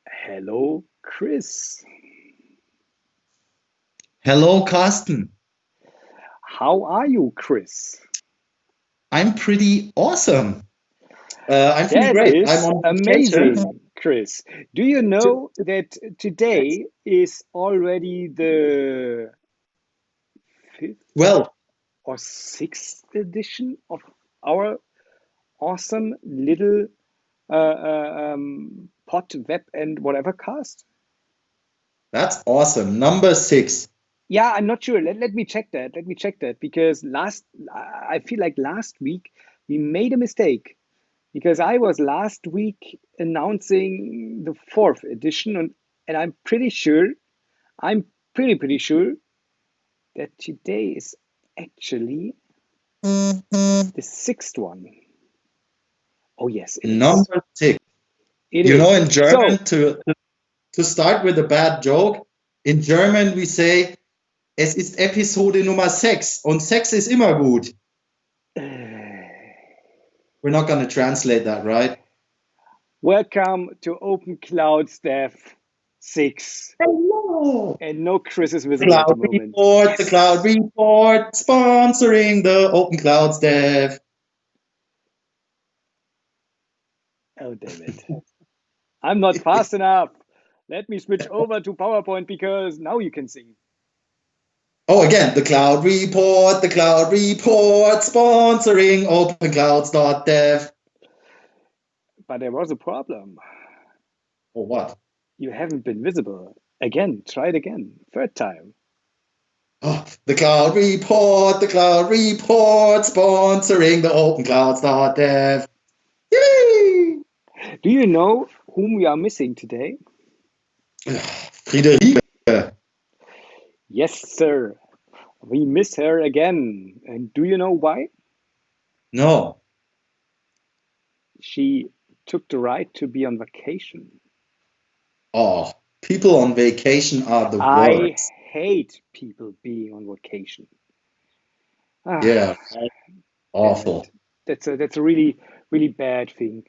Hello, Chris. Hello, Karsten. How are you, Chris? I'm pretty awesome. I'm feeling That great. is I'm on amazing, vacation. Chris. Do you know that today is already the fifth Well, or sixth edition of our awesome little pod, web, and whatever cast? that's awesome. Number 6. Yeah, I'm not sure. Let me check that. Let me check that because I feel like last week we made a mistake because I was last week announcing the fourth edition, and I'm pretty sure, I'm pretty sure that today is actually the sixth one. Oh yes, it is. Number 6. It You know, is. in German, So, to start with a bad joke, in German we say, es ist Episode Nummer 6 und 6 ist immer gut. We're not going to translate that, right? welcome to open.clouds.dev 6. Hello. And no Chris is visible at the moment. The Cloud Report, sponsoring the Open Clouds Dev. Oh, damn it. I'm not fast enough. Let me switch over to PowerPoint because now you can see. Oh, again, the Cloud Report, sponsoring openclouds.dev. But there was a problem. Oh, what? You haven't been visible. Again, try it again. Third time. Oh, the Cloud Report, sponsoring the openclouds.dev. Yay! Do you know whom we are missing today? Friederike. Yes, sir. We miss her again. And do you know why? No. She took the right to be on vacation. Oh, people on vacation are the I worst. hate people being on vacation. Yeah, Damn awful. it. That's a really, really bad thing.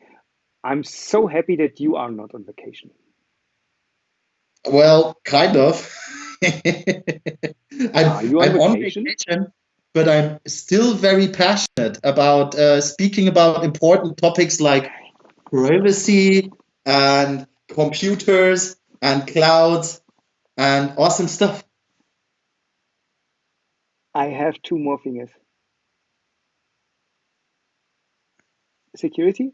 I'm so happy that you are not on vacation. Well, kind of. Are you on I'm on vacation? vacation, but I'm still very passionate about speaking about important topics like privacy and computers and clouds and awesome stuff. I have two more fingers. Security?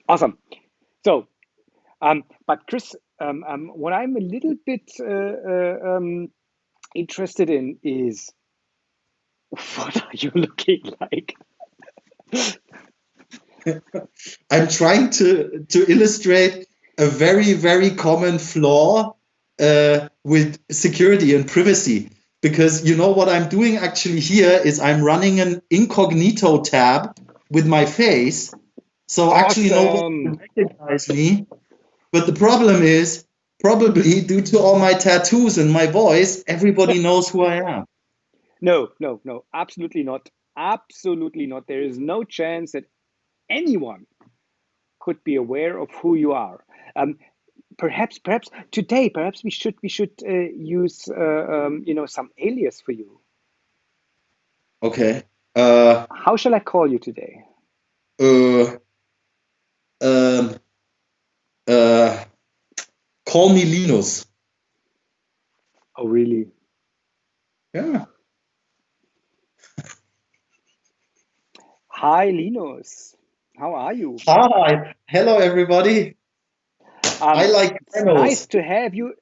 Awesome. So, but Chris, what I'm a little bit interested in is what are you looking like? I'm trying to illustrate a very, very common flaw with security and privacy. Because you know what I'm doing actually here is I'm running an incognito tab with my face. So actually nobody Awesome. can recognize me. But the problem is, probably due to all my tattoos and my voice, everybody knows who I am. No, no, no, absolutely not. Absolutely not. There is no chance that anyone could be aware of who you are. Perhaps today, perhaps we should use some alias for you. Okay. How shall I call you today? Um, uh, Call me Linus. Oh, really? Yeah. Hi, Linus. How are you? Hi. Hello, everybody. I like It's nice demos. to have you.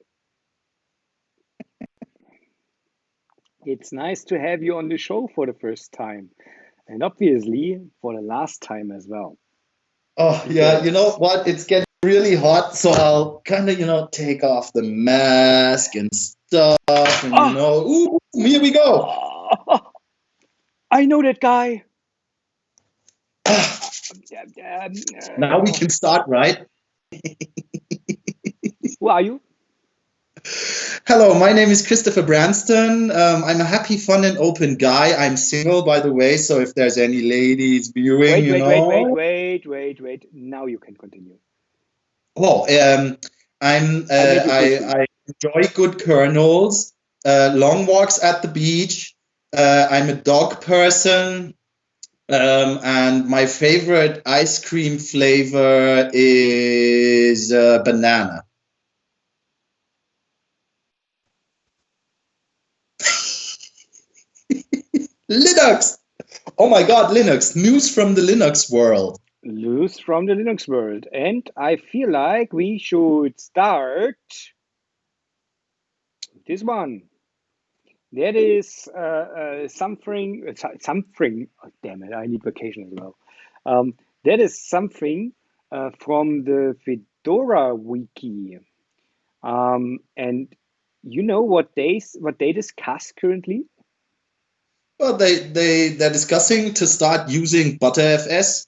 It's nice to have you on the show for the first time, and obviously for the last time as well. Oh, yeah. You know what? It's getting really hot, so I'll kind of, take off the mask and stuff. And, ooh, here we go. Oh, I know that guy. Now we can start, right? Who are you? Hello, my name is Christopher Branston. I'm a happy, fun, and open guy. I'm single, by the way, so if there's any ladies viewing, Wait. Now you can continue. Oh, I enjoy good kernels, long walks at the beach. I'm a dog person, and my favorite ice cream flavor is banana. Linux! Oh my God, Linux! News from the Linux world. Loose from the Linux world. And I feel like we should start this one. That is something. Oh, damn it! I need vacation as well. That is something from the Fedora wiki, and you know what they discuss currently? Well, they're discussing to start using BTRFS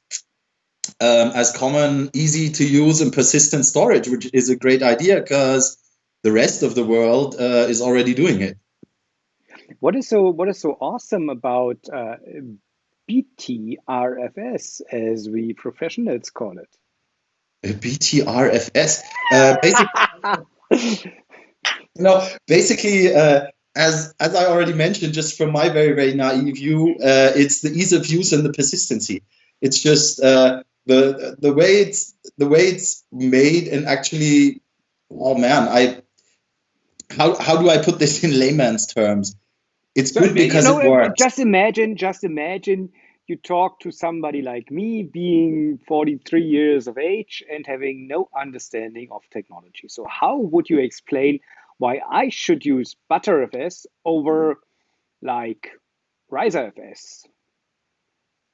as common, easy to use, and persistent storage, which is a great idea because the rest of the world is already doing it. What is so awesome about BTRFS, as we professionals call it? BTRFS, basically, as I already mentioned, just from my very naive view, it's the ease of use and the persistency. It's just the way it's made, and actually, oh man, how do I put this in layman's terms? It's good because it works. Just imagine you talk to somebody like me, being 43 years of age and having no understanding of technology. So how would you explain why I should use ButterFS over like RiserFS,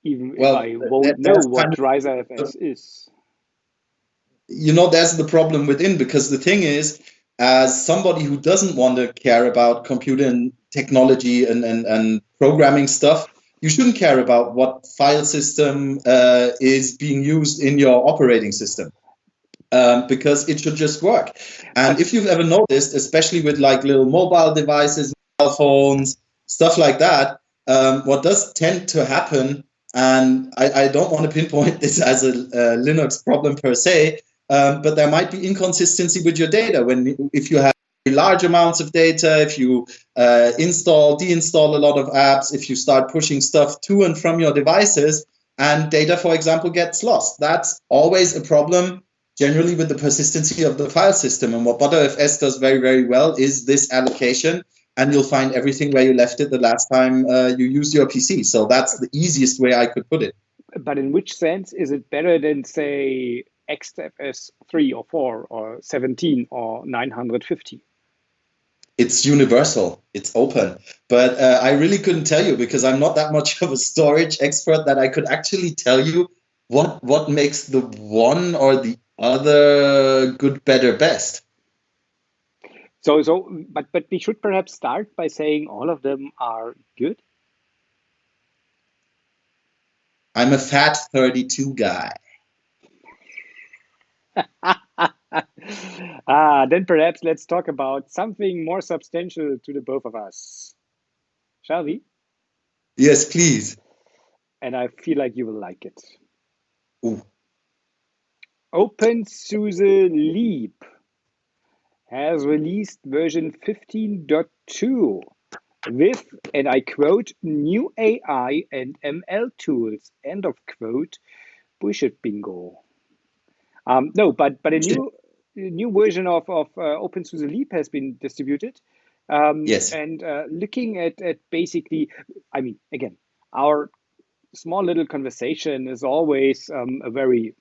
even if I won't know what RiserFS is? There's the problem within, because the thing is, as somebody who doesn't want to care about computer and technology and programming stuff, you shouldn't care about what file system is being used in your operating system, because it should just work. And if you've ever noticed, especially with like little mobile devices, mobile phones, stuff like that, what does tend to happen, and I don't want to pinpoint this as a Linux problem per se, but there might be inconsistency with your data if you have large amounts of data, if you deinstall a lot of apps, if you start pushing stuff to and from your devices, and data, for example, gets lost. That's always a problem, generally, with the persistency of the file system. And what ButterFS does very well is this allocation, and you'll find everything where you left it the last time you used your PC. So that's the easiest way I could put it. But in which sense is it better than, say, XFS 3 or 4 or 17 or 950? It's universal, it's open. But I really couldn't tell you, because I'm not that much of a storage expert that I could actually tell you what makes the one or the other good, better, best. But we should perhaps start by saying all of them are good. I'm a fat 32 guy. Then perhaps let's talk about something more substantial to the both of us. Shall we? Yes, please. And I feel like you will like it. Ooh. openSUSE Leap has released version 15.2 with, and I quote, new AI and ML tools, end of quote, bullshit bingo. No, but a new version of openSUSE Leap has been distributed. Yes. And looking at basically, I mean, again, our small little conversation is always a very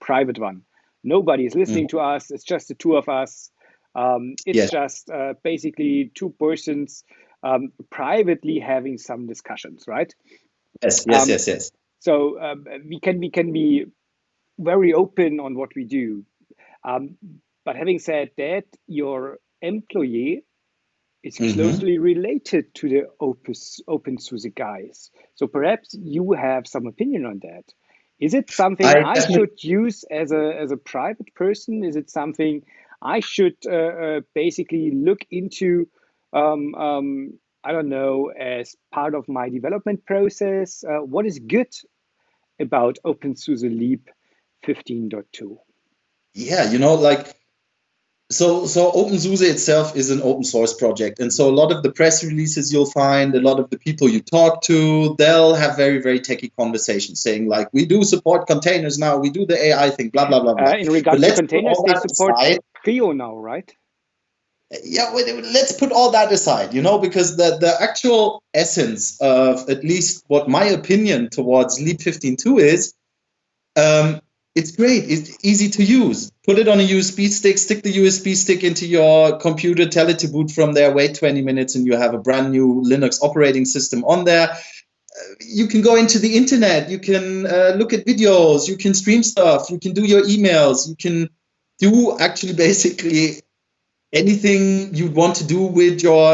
private one. Nobody is listening to us. It's just the two of us. It's just basically two persons privately having some discussions, right? Yes. So we can be very open on what we do. But having said that, your employee is closely related to the openSUSE guys. So perhaps you have some opinion on that. Is it something I should use as a private person? Is it something I should basically look into, I don't know, as part of my development process, what is good about openSUSE Leap 15.2? Yeah, like so openSUSE itself is an open source project, and so a lot of the press releases you'll find, a lot of the people you talk to, they'll have very, very techy conversations saying like, we do support containers now, we do the AI thing, blah blah blah blah. In But regards to let's put containers, all they that support aside. CRI-O now, right? Yeah, let's put all that aside, because the actual essence of at least what my opinion towards Leap 15.2 is, it's great. It's easy to use. Put it on a USB stick, stick the USB stick into your computer, tell it to boot from there, wait 20 minutes, and you have a brand new Linux operating system on there. You can go into the internet, you can look at videos, you can stream stuff, you can do your emails, you can do actually basically anything you'd want to do with your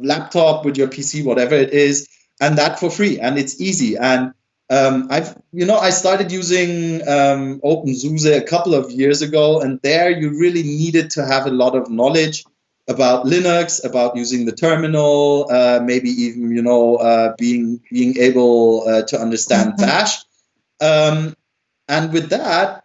laptop, with your PC, whatever it is, and that for free. And it's easy. And I started using openSUSE a couple of years ago, and there you really needed to have a lot of knowledge about Linux, about using the terminal, maybe even being able to understand Bash. And with that,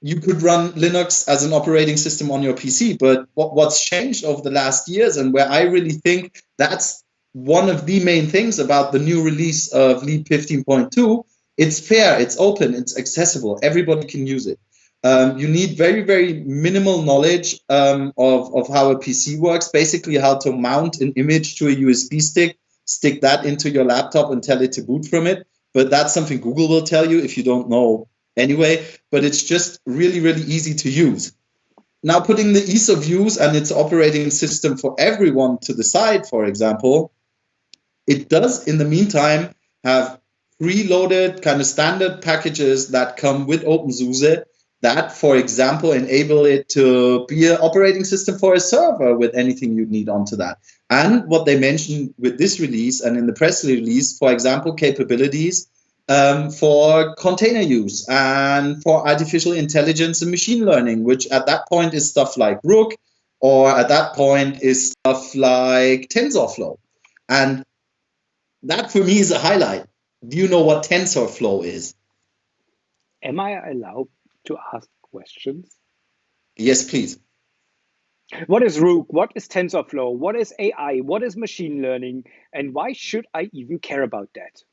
you could run Linux as an operating system on your PC. But what's changed over the last years, and where I really think that's one of the main things about the new release of Leap 15.2, it's fair, it's open, it's accessible, everybody can use it. You need very, very minimal knowledge of how a PC works, basically how to mount an image to a USB stick, stick that into your laptop and tell it to boot from it. But that's something Google will tell you if you don't know anyway, but it's just really, really easy to use. Now, putting the ease of use and its operating system for everyone to the side, for example, it does, in the meantime, have preloaded kind of standard packages that come with openSUSE that, for example, enable it to be an operating system for a server with anything you need onto that. And what they mentioned with this release and in the press release, for example, capabilities for container use and for artificial intelligence and machine learning, which at that point is stuff like Rook, or at that point is stuff like TensorFlow. And that for me is a highlight. Do you know what TensorFlow is? Am I allowed to ask questions? Yes, please. What is Rook? What is TensorFlow? What is AI? What is machine learning? And why should I even care about that?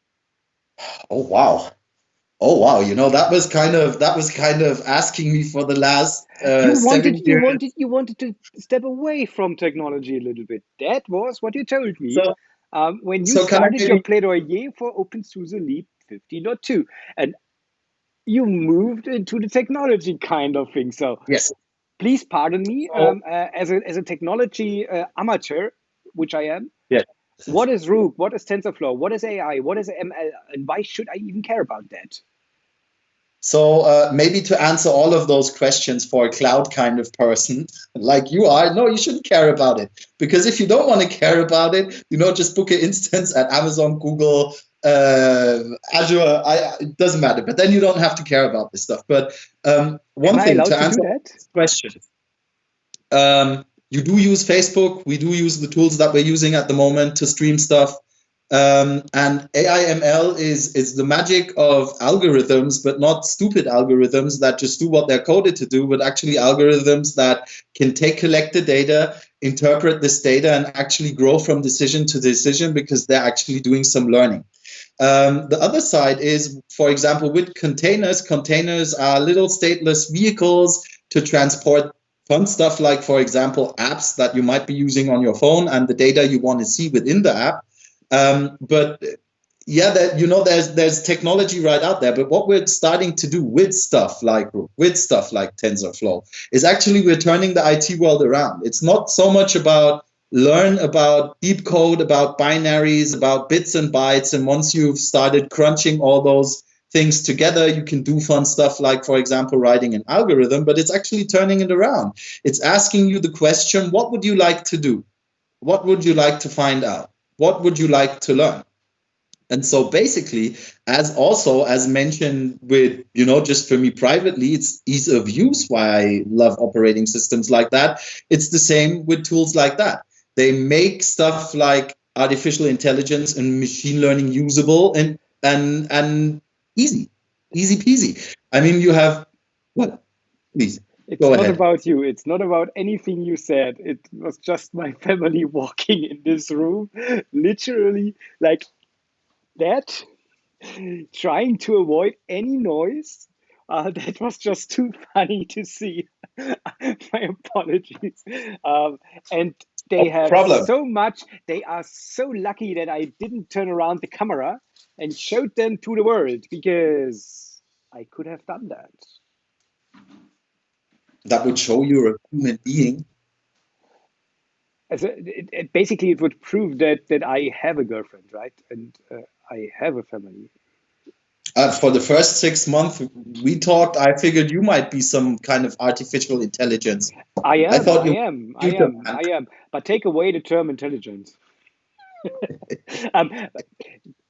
Oh, wow. Oh wow! That was kind of asking me for the last 7 years. You wanted to step away from technology a little bit. That was what you told me when you started your plaidoyer for openSUSE Leap 15.2, and you moved into the technology kind of thing. So yes, please pardon me as a technology amateur, which I am. Yes. What is Rook? What is TensorFlow? What is AI? What is ML? And why should I even care about that? So maybe to answer all of those questions for a cloud kind of person like you are, no, you shouldn't care about it. Because if you don't want to care about it, just book an instance at Amazon, Google, Azure. It doesn't matter. But then you don't have to care about this stuff. But one thing to answer this question, you do use Facebook. We do use the tools that we're using at the moment to stream stuff. And AI/ML is the magic of algorithms, but not stupid algorithms that just do what they're coded to do, but actually algorithms that can take collected data, interpret this data, and actually grow from decision to decision because they're actually doing some learning. The other side is, for example, with containers are little stateless vehicles to transport fun stuff like, for example, apps that you might be using on your phone and the data you want to see within the app. But yeah, there's technology right out there. But what we're starting to do with stuff like Rook, with stuff like TensorFlow, is actually we're turning the IT world around. It's not so much about learn about deep code, about binaries, about bits and bytes. And once you've started crunching all those things together, you can do fun stuff like, for example, writing an algorithm, but it's actually turning it around. It's asking you the question, what would you like to do? What would you like to find out? What would you like to learn? And so basically, as mentioned with, just for me privately, it's ease of use why I love operating systems like that. It's the same with tools like that. They make stuff like artificial intelligence and machine learning usable and easy peasy. I mean, you have what? Please It's go not ahead. about you. It's not about anything you said. It was just my family walking in this room, literally like that, trying to avoid any noise. That was just too funny to see. My apologies. And No they have problem. so much, they are so lucky that I didn't turn around the camera and showed them to the world because I could have done that. That would show you're a human being. Basically, it would prove that I have a girlfriend, right? And I have a family. For the first 6 months we talked, I figured you might be some kind of artificial intelligence. I I am, thought I you am, were I a computer am, man. I am. But take away the term intelligence. um,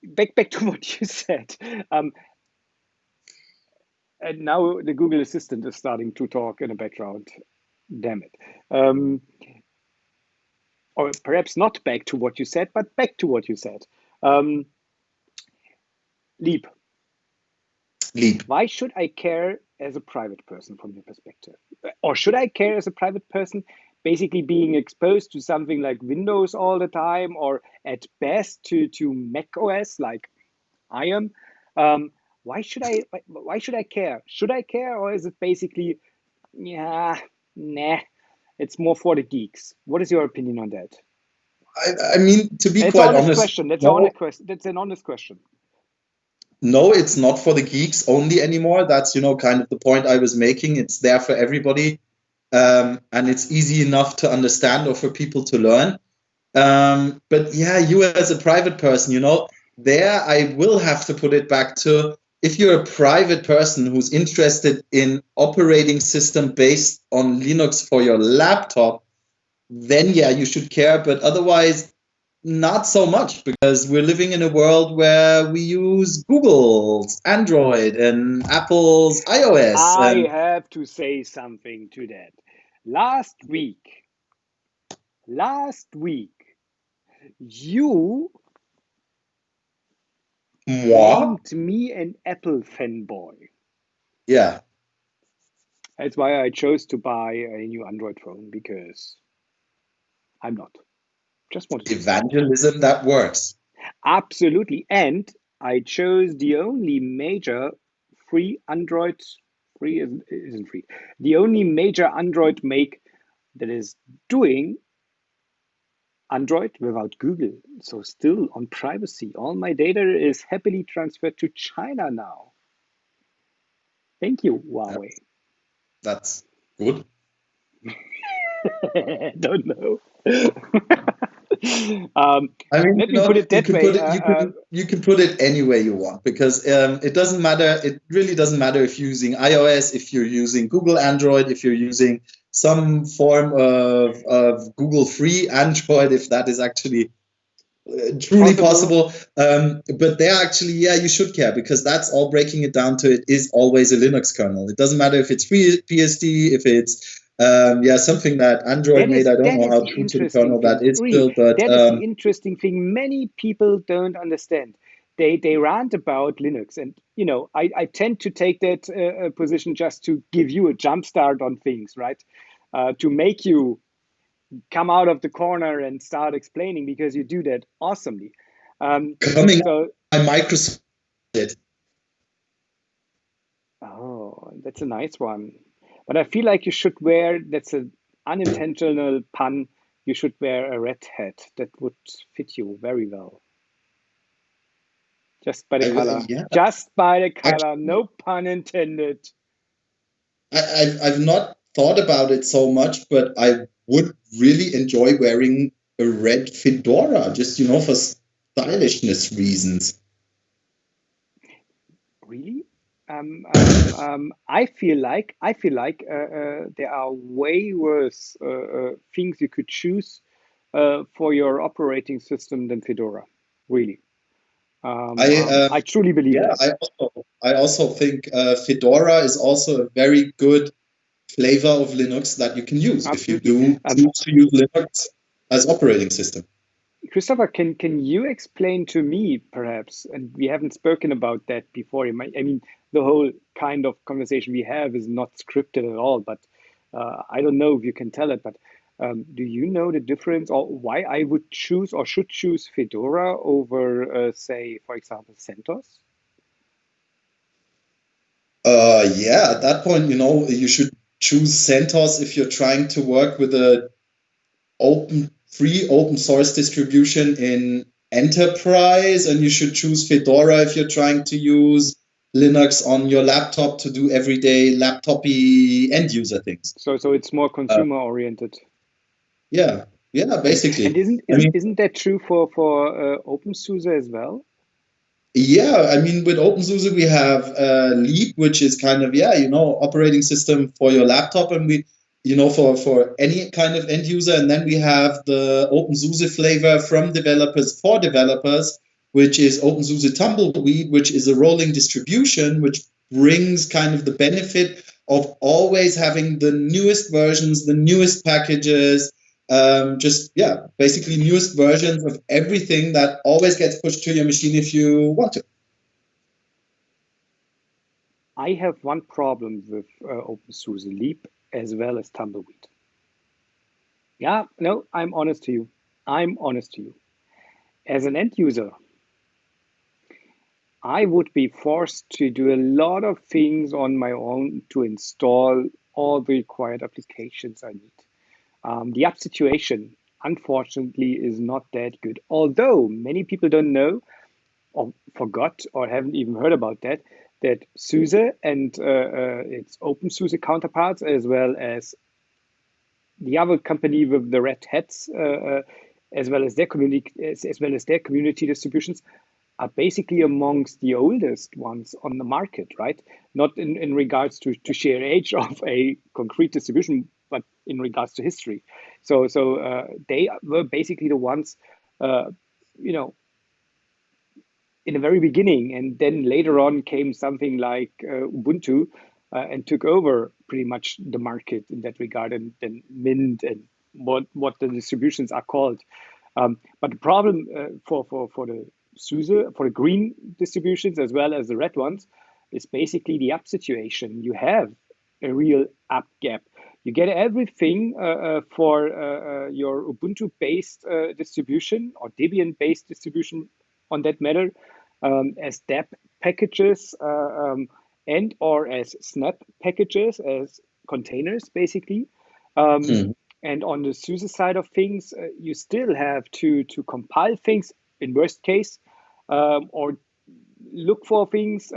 back to what you said. Um, and now the Google Assistant is starting to talk in the background. Damn it. Or perhaps not back to what you said, but back to what you said. Um, Leap. Leap. Why should I care as a private person from your perspective? Or should I care as a private person, basically being exposed to something like Windows all the time, or at best to Mac OS like I am? Why should I care? Should I care, or is it basically, yeah, nah, it's more for the geeks? What is your opinion on that? I mean, to be And it's an quite honest honest, question. That's an no, honest question. That's an honest question. no, it's not for the geeks only anymore. That's, kind of the point I was making. It's there for everybody. And it's easy enough to understand or for people to learn. But yeah, you as a private person, there I will have to put it back to, if you're a private person who's interested in operating system based on Linux for your laptop, then yeah, you should care. But otherwise, not so much, because we're living in a world where we use Google's Android and Apple's iOS. I And have to say something to that. Last week, last week, you moi, named me an Apple fanboy. yeah, That's why I chose to buy a new Android phone because I'm not. Just wanted to say it. evangelism that works. Absolutely. And I chose the only major free Android, free isn't free, the only major Android make that is doing Android without Google. So still on privacy. All my data is happily transferred to China now. Thank you, Huawei. That's good. Don't know. I mean, Let me put it you that can put way. it, you can put it any way you want, because it doesn't matter. It really doesn't matter if you're using iOS, if you're using Google Android, if you're using some form of Google free Android, if that is actually truly Possible. possible. But they're actually, yeah, you should care, because that's all, breaking it down to it, is always a Linux kernel. It doesn't matter if it's free BSD, if it's something that Android made. I don't That know is how the true to the interesting kernel that thing. is Really, still, but that is the interesting thing. Many people don't understand. They rant about Linux, and I tend to take that position just to give you a jump start on things, right? To make you come out of the corner and start explaining, because you do that awesomely. coming up So, by Microsoft. oh, that's a nice one. But I feel like you should wear, that's an unintentional pun, you should wear a red hat. That would fit you very well. Just by the color. Yeah, Just by the color. actually, No pun intended. I've not thought about it so much, but I would really enjoy wearing a red fedora, just for stylishness reasons. Really? I feel like there are way worse things you could choose for your operating system than Fedora. Really. I truly believe that. I also think Fedora is also a very good flavor of Linux that you can use if you Absolutely. do choose to use Linux as operating system. Christopher, can you explain to me, perhaps, and we haven't spoken about that before. I mean, the whole kind of conversation we have is not scripted at all, but I don't know if you can tell it, but do you know the difference or why I would choose or should choose Fedora over, say, for example, CentOS? Yeah, at that point, you should choose CentOS if you're trying to work with a free open source distribution in enterprise, and you should choose Fedora if you're trying to use Linux on your laptop to do everyday laptopy end user things. So it's more consumer oriented. Yeah, basically. And isn't that true for openSUSE as well? Yeah, I mean, with openSUSE we have Leap, which is kind of operating system for your laptop, and we for any kind of end user, and then we have the openSUSE flavor from developers for developers, which is openSUSE Tumbleweed, which is a rolling distribution, which brings kind of the benefit of always having the newest versions, the newest packages, basically newest versions of everything that always gets pushed to your machine if you want to. I have one problem with openSUSE Leap as well as Tumbleweed. Yeah, no, I'm honest to you. As an end user, I would be forced to do a lot of things on my own to install all the required applications I need. The app situation, unfortunately, is not that good. Although many people don't know or forgot or haven't even heard about that SUSE and its openSUSE counterparts, as well as the other company with the red hats, as well as their community distributions, are basically amongst the oldest ones on the market, right? Not in regards to sheer age of a concrete distribution, but in regards to history. So they were basically the ones, in the very beginning, and then later on came something like Ubuntu and took over pretty much the market in that regard, and then Mint and what the distributions are called. But the problem for the SUSE, for the green distributions as well as the red ones, is basically the app situation. You have a real app gap. You get everything for your Ubuntu-based distribution or Debian-based distribution on that matter, as deb packages and or as snap packages, as containers, basically. And on the SUSE side of things, you still have to compile things in worst case, or look for things,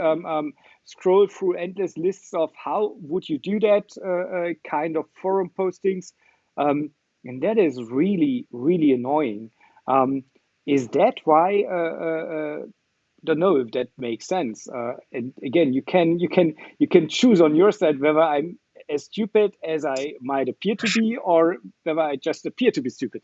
scroll through endless lists of how would you do that, kind of forum postings. And that is really, really annoying. Is that why? Don't know if that makes sense. And again, you can choose on your side whether I'm as stupid as I might appear to be, or whether I just appear to be stupid.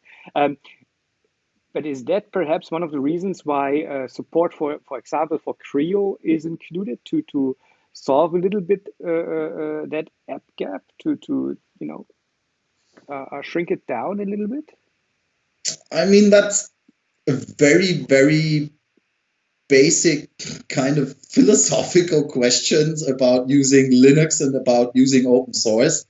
But is that perhaps one of the reasons why support for example, for CRI-O is included to solve a little bit that app gap, to shrink it down a little bit? I mean, that's a very, very basic kind of philosophical questions about using Linux and about using open source.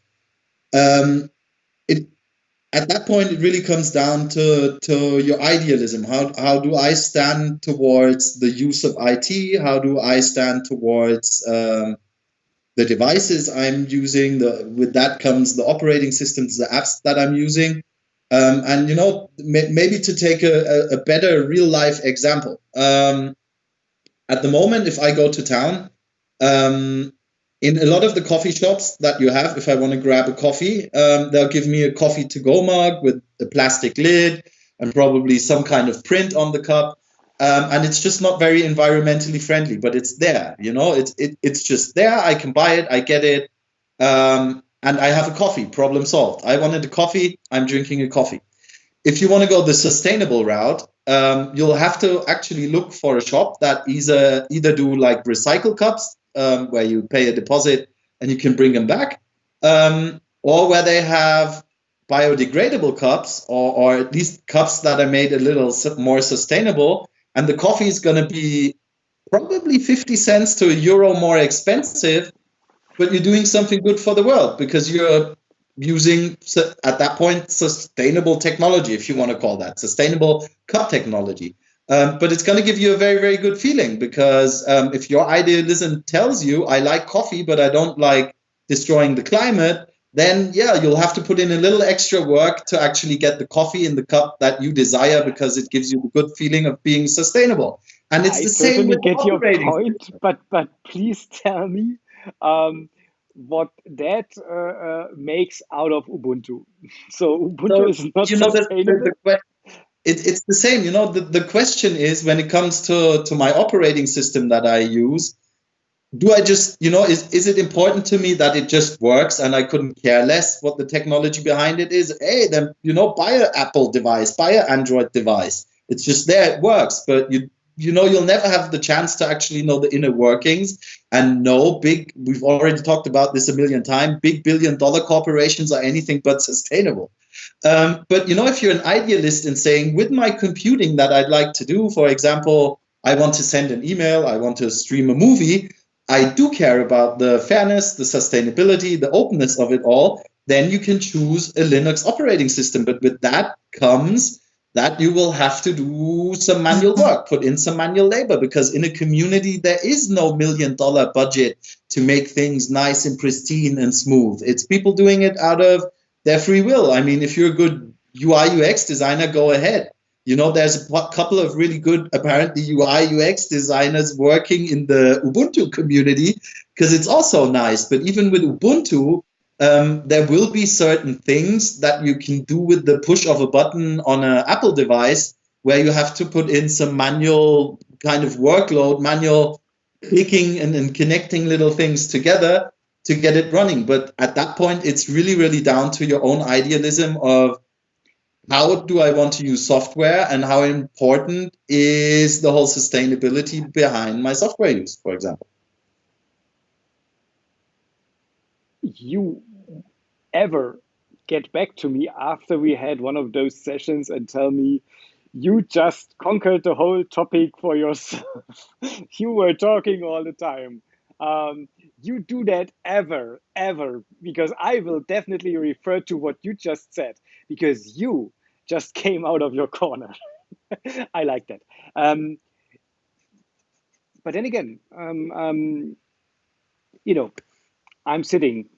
At that point, it really comes down to your idealism. How do I stand towards the use of IT? How do I stand towards the devices I'm using? With that comes the operating systems, the apps that I'm using. And maybe to take a better real life example. At the moment, if I go to town, in a lot of the coffee shops that you have, if I want to grab a coffee, they'll give me a coffee to go mug with a plastic lid and probably some kind of print on the cup. And it's just not very environmentally friendly, but it's there, it's just there. I can buy it, I get it. And I have a coffee, problem solved. I wanted a coffee, I'm drinking a coffee. If you want to go the sustainable route, you'll have to actually look for a shop that either do like recycle cups, where you pay a deposit and you can bring them back, or where they have biodegradable cups, or at least cups that are made a little more sustainable. And the coffee is going to be probably 50 cents to €1 more expensive, but you're doing something good for the world because you're using, at that point, sustainable technology, if you want to call that sustainable cup technology. But it's going to give you a very, very good feeling because if your idealism tells you, I like coffee, but I don't like destroying the climate, then yeah, you'll have to put in a little extra work to actually get the coffee in the cup that you desire because it gives you a good feeling of being sustainable. And it's I the same totally with get your operating. point, but please tell me what that makes out of Ubuntu. So Ubuntu So, is not you know, sustainable. it's the same. You know, the question is when it comes to my operating system that I use, do I just, is it important to me that it just works and I couldn't care less what the technology behind it is? Hey, then, buy an Apple device, buy an Android device. It's just there, it works. But you'll never have the chance to actually know the inner workings and know we've already talked about this a million times, big billion-dollar corporations are anything but sustainable. But if you're an idealist and saying, with my computing that I'd like to do, for example, I want to send an email, I want to stream a movie, I do care about the fairness, the sustainability, the openness of it all, then you can choose a Linux operating system. But with that comes that you will have to do some manual work, put in some manual labor, because in a community, there is no $1 million budget to make things nice and pristine and smooth. It's people doing it out of their free will. I mean, if you're a good UI UX designer, go ahead. There's a couple of really good, apparently, UI UX designers working in the Ubuntu community because it's also nice. But even with Ubuntu, there will be certain things that you can do with the push of a button on an Apple device where you have to put in some manual kind of workload, manual clicking and connecting little things together to get it running. But at that point, it's really, really down to your own idealism of how do I want to use software and how important is the whole sustainability behind my software use, for example. You ever get back to me after we had one of those sessions and tell me you just conquered the whole topic for yourself? You were talking all the time. You do that ever, because I will definitely refer to what you just said, because you just came out of your corner. I like that. But then again, I'm sitting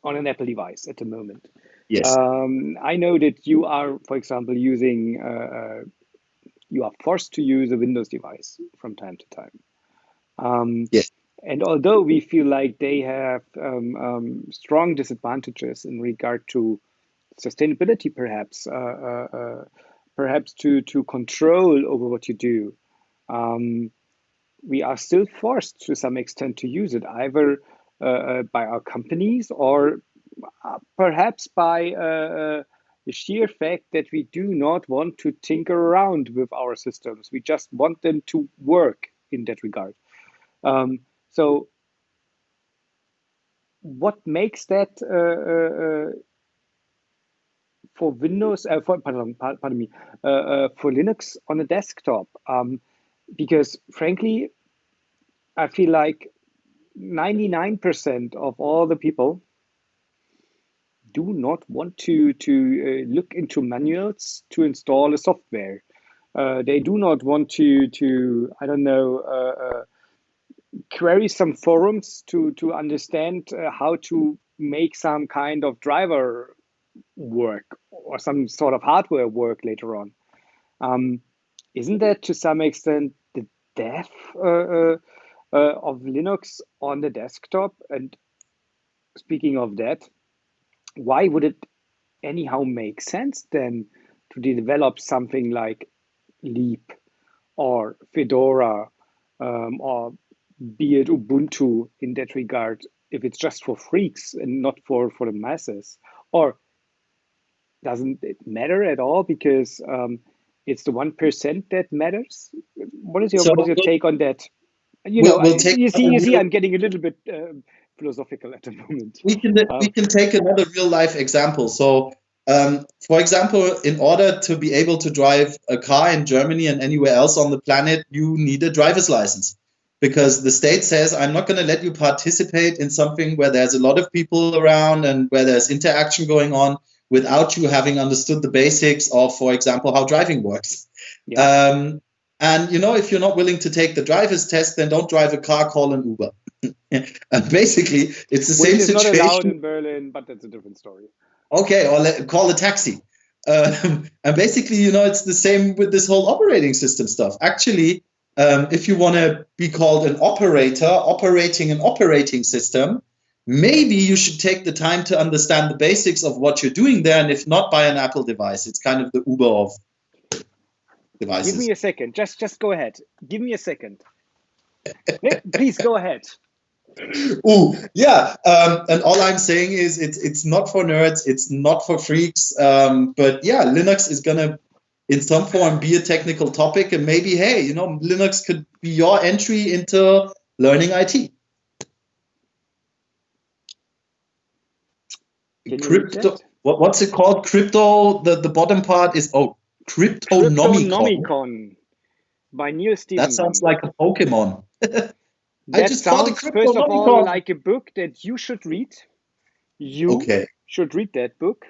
on an Apple device at the moment. Yes. I know that you are, for example, you are forced to use a Windows device from time to time. Yes. And although we feel like they have strong disadvantages in regard to sustainability, perhaps to control over what you do, we are still forced to some extent to use it, either by our companies or perhaps by the sheer fact that we do not want to tinker around with our systems. We just want them to work in that regard. So what makes that for Windows, pardon me, for Linux on a desktop? Because frankly, I feel like 99% of all the people do not want to look into manuals to install a software. They do not want to I don't know, query some forums to understand how to make some kind of driver work or some sort of hardware work later on. Isn't that to some extent the death of Linux on the desktop? And speaking of that, why would it anyhow make sense then to develop something like Leap or Fedora, or be it Ubuntu in that regard, if it's just for freaks and not for the masses? Or doesn't it matter at all because it's the 1% that matters? What is So your take on that? we'll take You see, I'm getting a little bit philosophical at the moment. we can take another real life example. So, for example, in order to be able to drive a car in Germany and anywhere else on the planet, you need a driver's license because the state says, I'm not going to let you participate in something where there's a lot of people around and where there's interaction going on without you having understood the basics of, for example, how driving works. Yeah. And if you're not willing to take the driver's test, then don't drive a car, call an Uber. And basically, it's the Which same is not allowed situation. in Berlin, but that's a different story. Okay, or call a taxi. And basically, it's the same with this whole operating system stuff. Actually, if you want to be called an operator operating an operating system, maybe you should take the time to understand the basics of what you're doing there. And if not, buy an Apple device. It's kind of the Uber of devices. Give me a second. Just go ahead. Give me a second. Please go ahead. Ooh, yeah. And all I'm saying is it's not for nerds, it's not for freaks. But yeah, Linux is gonna in some form be a technical topic, and maybe hey, Linux could be your entry into learning IT. Crypto. What's it called? Crypto. The bottom part is Cryptonomicon by Neal Stephenson. That sounds like a Pokemon. That sounds, first of all, like a book that you should read. You should read that book.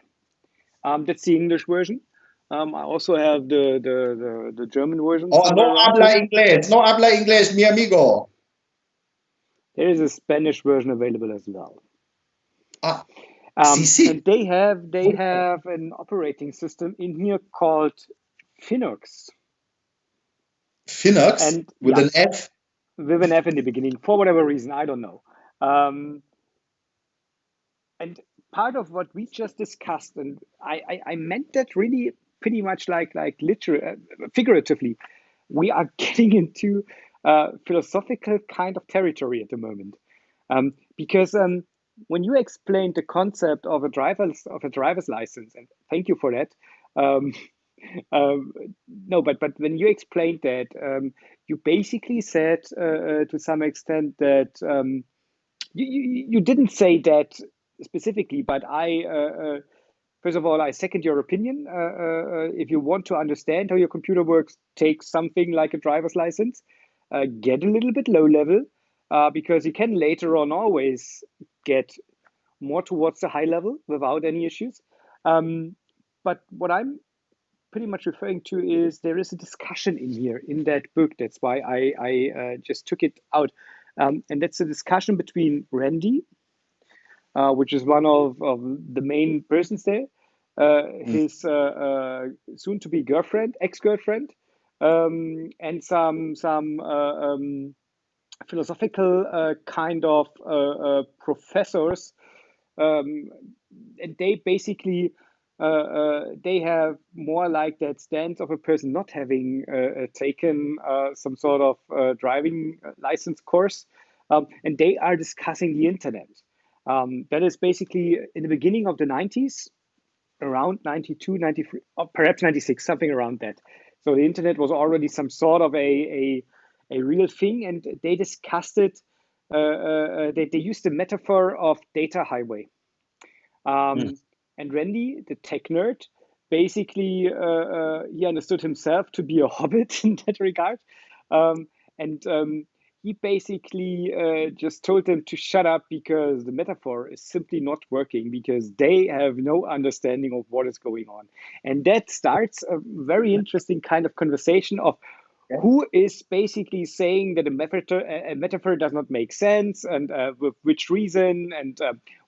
That's the English version. I also have the German version. Oh, no habla inglés. No habla inglés, mi amigo. There is a Spanish version available as well. And they have an operating system in here called Finux. Finux? And with an F? With an F in the beginning, for whatever reason, I don't know. And part of what we just discussed, and I meant that really pretty much like figuratively, we are getting into philosophical kind of territory at the moment, because when you explained the concept of a driver's license, and thank you for that. No, but when you explained that, you basically said to some extent that you didn't say that specifically, but first of all, I second your opinion. If you want to understand how your computer works, take something like a driver's license, get a little bit low level, because you can later on always get more towards the high level without any issues. But what I'm pretty much referring to is there is a discussion in here in that book. That's why I just took it out. And that's a discussion between Randy, which is one of the main persons there, his soon-to-be ex-girlfriend, and some philosophical kind of professors, and they basically they have more like that stance of a person not having taken some sort of driving license course, and they are discussing the internet. That is basically in the beginning of the 90s, around 92, 93, or perhaps 96, something around that. So the internet was already some sort of a real thing, and they discussed it. They used the metaphor of data highway. And Randy, the tech nerd, basically he understood himself to be a hobbit in that regard, and he basically just told them to shut up because the metaphor is simply not working because they have no understanding of what is going on. And that starts a very interesting kind of conversation of who is basically saying that a metaphor does not make sense, and with which reason, and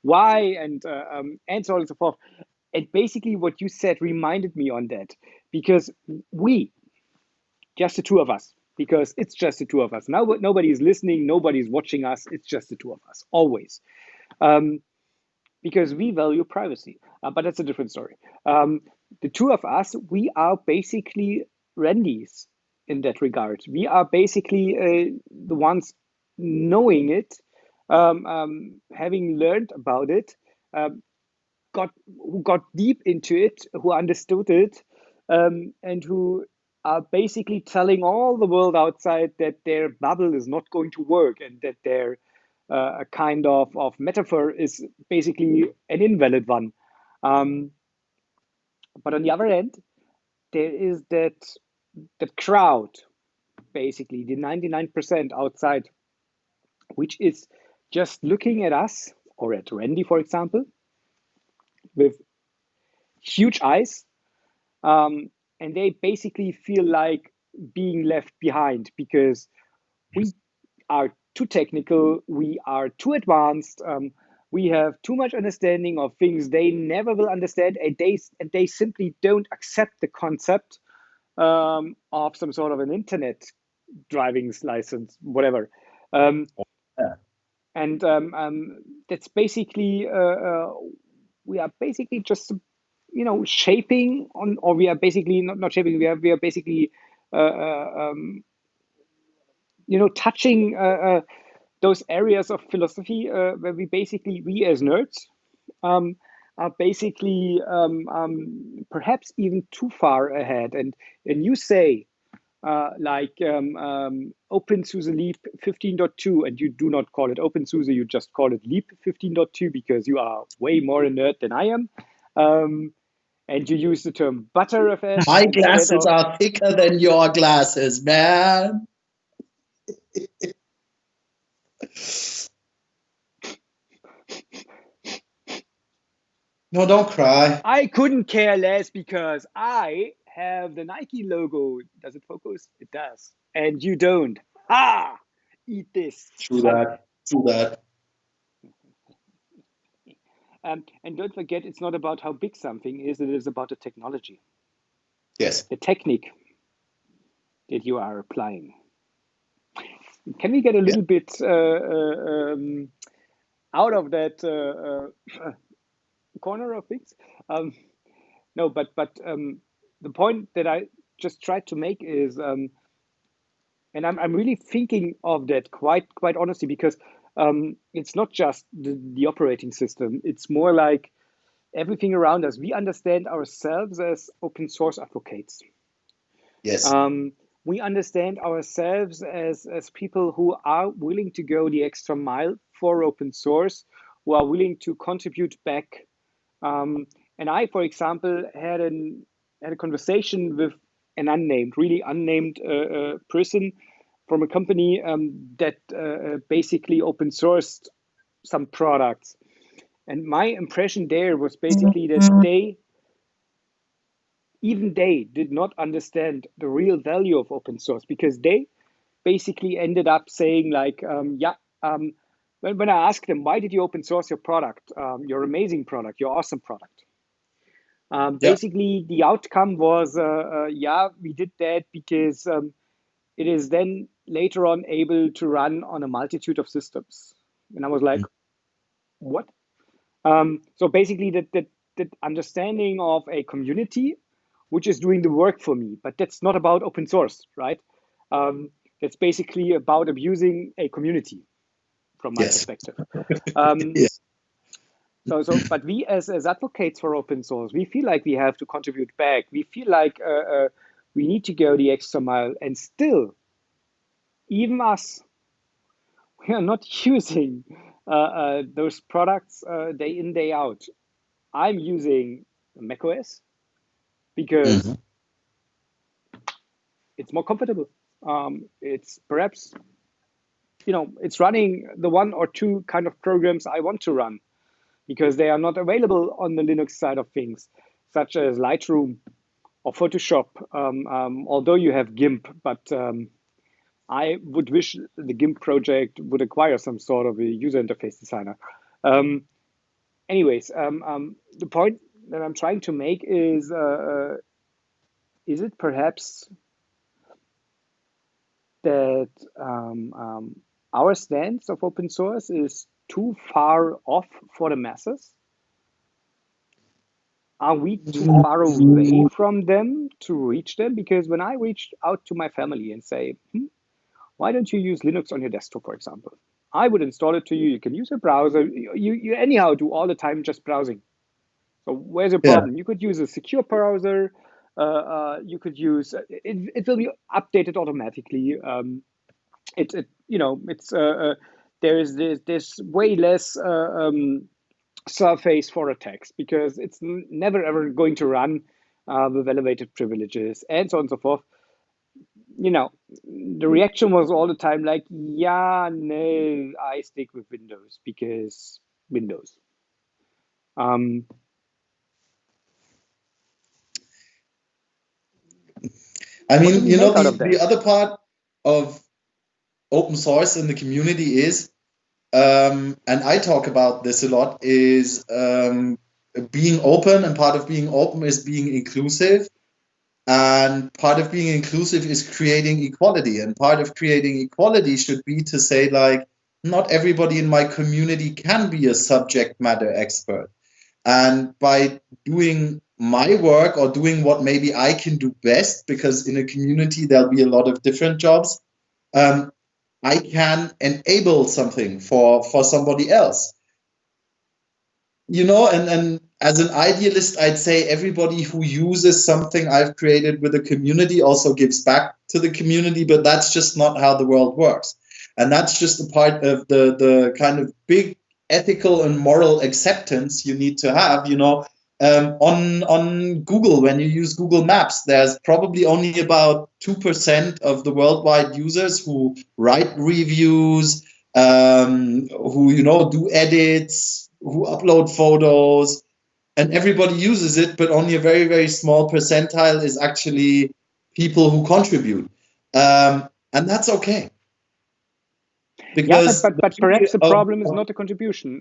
why, and so on and so forth. And basically what you said reminded me on that, because just the two of us, because it's just the two of us. Now nobody is listening, nobody's watching us, it's just the two of us, always. Because we value privacy, but that's a different story. The two of us, we are basically Randys in that regard. We are basically the ones knowing it, having learned about it, got deep into it, who understood it, and who are basically telling all the world outside that their bubble is not going to work and that their a kind of metaphor is basically an invalid one. Um, but on the other end, there is that crowd, basically the 99% outside, which is just looking at us or at Randy, for example, with huge eyes, and they basically feel like being left behind because we are too technical, we are too advanced, we have too much understanding of things they never will understand, and they simply don't accept the concept of some sort of an internet driving license, whatever. Yeah. And that's basically we are basically just shaping on, or we are basically not shaping. We are basically touching those areas of philosophy where we as nerds are basically perhaps even too far ahead. And you say like openSUSE Leap 15.2, and you do not call it openSUSE, you just call it Leap 15.2 because you are way more a nerd than I am. And you use the term BTRFS My instead glasses of. are thicker than your glasses, man. No, don't cry. I couldn't care less because I have the Nike logo. Does it focus? It does. And you don't. Ah, eat this. True that. True that. And don't forget, it's not about how big something is, it is about the technology, Yes. the technique that you are applying. Can we get a Yeah. little bit out of that corner of things? No, but the point that I just tried to make is, and I'm really thinking of that quite honestly, because it's not just the operating system. It's more like everything around us. We understand ourselves as open source advocates. Yes. We understand ourselves as people who are willing to go the extra mile for open source, who are willing to contribute back. And I, for example, had a conversation with an really unnamed person from a company that basically open sourced some products. And my impression there was basically that they did not understand the real value of open source, because they basically ended up saying like, when I asked them, why did you open source your product, your amazing product, your awesome product? Yeah. Basically, the outcome was, yeah, we did that because it is then later on able to run on a multitude of systems. And I was like, what? So basically, that understanding of a community which is doing the work for me, but that's not about open source, right? That's basically about abusing a community from my Yes. perspective. Yeah. But we as advocates for open source, we feel like we have to contribute back. We feel like we need to go the extra mile, and still, even us, we are not using those products day in, day out. I'm using macOS because Mhm. it's more comfortable. It's perhaps, it's running the one or two kind of programs I want to run because they are not available on the Linux side of things, such as Lightroom or Photoshop, although you have GIMP, but I would wish the GIMP project would acquire some sort of a user interface designer. Anyways, the point that I'm trying to make is it perhaps that our stance of open source is too far off for the masses? Are we too far away from them to reach them? Because when I reached out to my family and say, why don't you use Linux on your desktop, for example? I would install it to you. You can use a browser. You anyhow do all the time just browsing. So where's the Yeah. problem? You could use a secure browser. You could use it will be updated automatically. It's there's way less surface for attacks because it's never ever going to run with elevated privileges and so on and so forth. The reaction was all the time like, yeah, no, I stick with Windows because Windows. Um, I what do mean, we make out of the that? other part of open source in the community is, and I talk about this a lot, is being open, and part of being open is being inclusive. And part of being inclusive is creating equality. And part of creating equality should be to say, like, not everybody in my community can be a subject matter expert. And by doing my work or doing what maybe I can do best, because in a community there'll be a lot of different jobs, um, I can enable something for somebody else. And as an idealist, I'd say everybody who uses something I've created with a community also gives back to the community, but that's just not how the world works. And that's just a part of the kind of big ethical and moral acceptance you need to have. On Google, when you use Google Maps, there's probably only about 2% of the worldwide users who write reviews, who do edits, who upload photos, and everybody uses it, but only a very, very small percentile is actually people who contribute. And that's okay. Yeah, Because the but beauty perhaps the of, problem is not the contribution.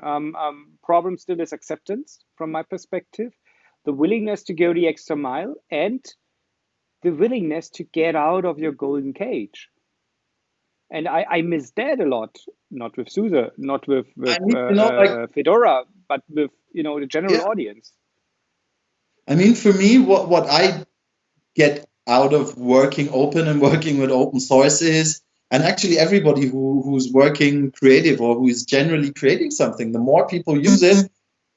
Problem still is acceptance from my perspective, the willingness to go the extra mile, and the willingness to get out of your golden cage. And I miss that a lot, not with SUSE, not with I mean, like, Fedora, but with the general yeah, audience. I mean, for me, what I get out of working open and working with open source is, and actually everybody who's working creative or who is generally creating something, the more people use it,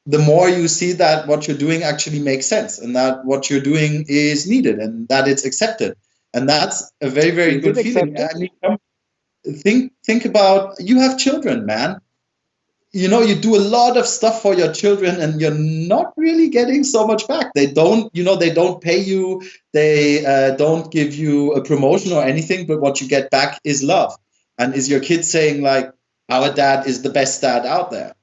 the more you see that what you're doing actually makes sense, and that what you're doing is needed, and that it's accepted. And that's a very, very Is it good feeling. accepted? I mean, think about, you have children, man. You do a lot of stuff for your children, and you're not really getting so much back. They don't pay you, they don't give you a promotion or anything, but what you get back is love. And is your kid saying, like, our dad is the best dad out there?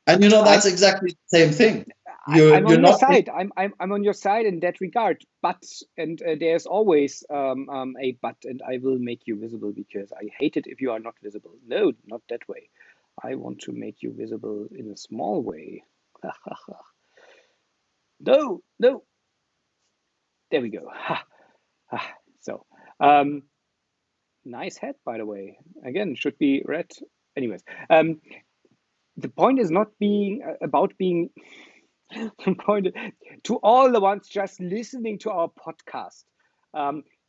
And I, that's exactly the same thing. I'm You're on your not. side. I'm on your side in that regard. But and there's always a but, and I will make you visible because I hate it if you are not visible. No, not that way. I want to make you visible in a small way. No, no. There we go. So, um, nice hat, by the way. Again, should be red. Anyways, the point is not being about being point to all the ones just listening to our podcast.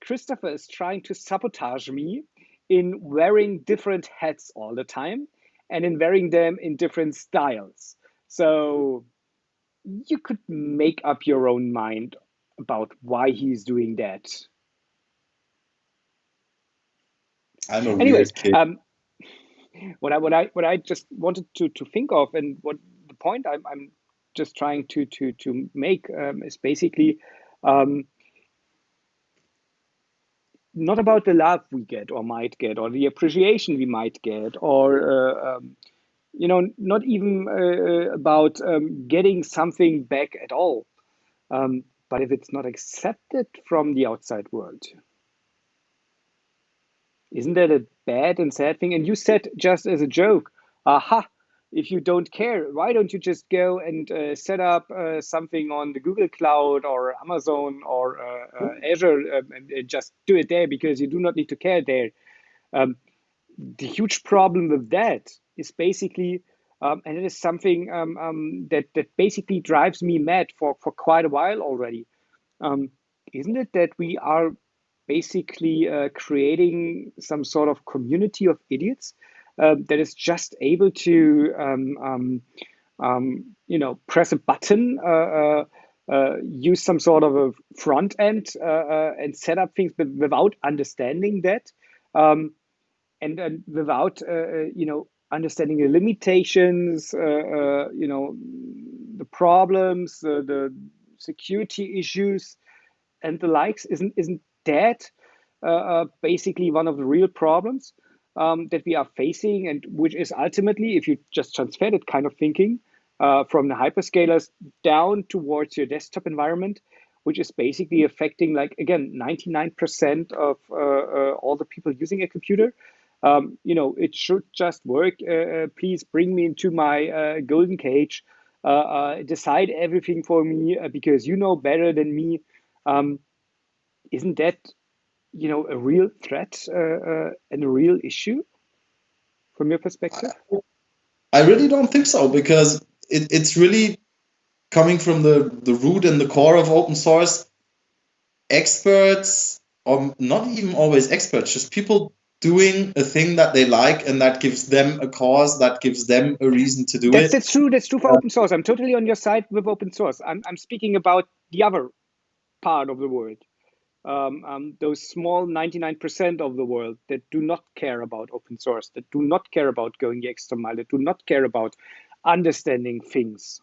Christopher is trying to sabotage me in wearing different hats all the time and in wearing them in different styles. So you could make up your own mind about why he's doing that. I'm a Anyways, weird kid. what I just wanted to think of, and what the point I'm just trying to make is basically um, not about the love we get or might get or the appreciation we might get or not even about getting something back at all. But if it's not accepted from the outside world, isn't that a bad and sad thing? And you said just as a joke, aha, if you don't care, why don't you just go and set up something on the Google Cloud or Amazon or Azure and just do it there because you do not need to care there. Um, the huge problem with that is basically, and it is something that basically drives me mad for quite a while already. Um, isn't it that we are basically creating some sort of community of idiots that is just able to press a button, use some sort of a front end, and set up things without understanding that, and without understanding the limitations, the problems, the security issues, and the likes. Isn't that basically one of the real problems that we are facing, and which is ultimately, if you just transfer that kind of thinking from the hyperscalers down towards your desktop environment, which is basically affecting, like, again, 99% of all the people using a computer. It should just work. Please bring me into my golden cage. Decide everything for me because you know better than me. Isn't that, a real threat and a real issue from your perspective? I really don't think so, because it's really coming from the root and the core of open source. Experts, or not even always experts, just people doing a thing that they like and that gives them a cause, that gives them a reason to do it. That's true. That's true for open source. I'm totally on your side with open source. I'm speaking about the other part of the world. Those small 99% of the world that do not care about open source, that do not care about going the extra mile, that do not care about understanding things.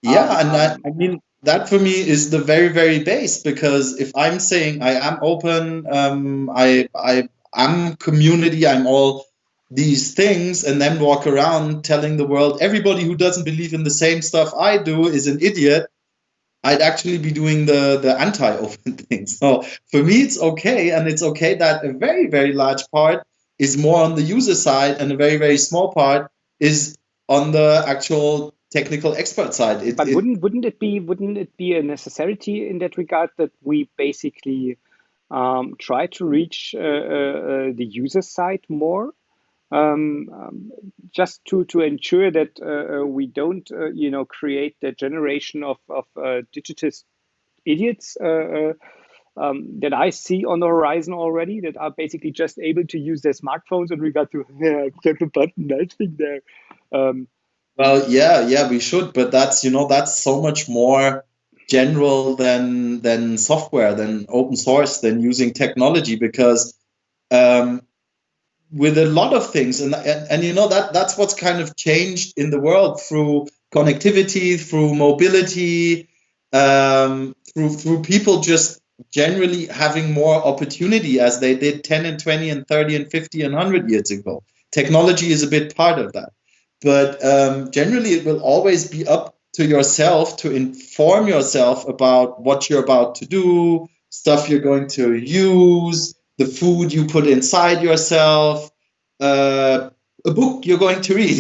Yeah, and I mean, that for me is the very, very base, because if I'm saying I am open, I'm community, I'm all these things, and then walk around telling the world everybody who doesn't believe in the same stuff I do is an idiot, I'd actually be doing the anti-open thing. So for me, it's okay, and it's okay that a very, very large part is more on the user side, and a very, very small part is on the actual technical expert side. But wouldn't it be a necessity in that regard that we basically try to reach the user side more, just to ensure that we don't create the generation of digital idiots that I see on the horizon already, that are basically just able to use their smartphones in regard to click a button, nice thing there. Well, yeah, we should, but that's so much more general than software, than open source, than using technology, because with a lot of things, and that's what's kind of changed in the world through connectivity, through mobility, through people just generally having more opportunity, as they did 10 and 20 and 30 and 50 and 100 years ago. Technology is a bit part of that. But generally, it will always be up to yourself to inform yourself about what you're about to do, stuff you're going to use, the food you put inside yourself, a book you're going to read.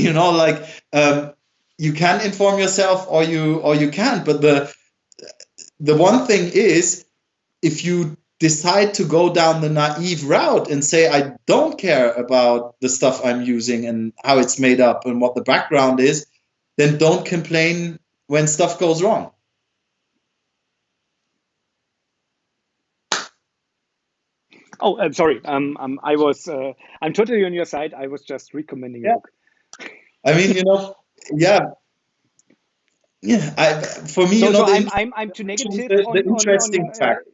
You can inform yourself, or you can't. But the one thing is, if you decide to go down the naive route and say, I don't care about the stuff I'm using and how it's made up and what the background is, then don't complain when stuff goes wrong. Oh, I'm sorry. I'm totally on your side. I was just recommending a book. I mean, yeah. For me, I'm too negative the interesting fact.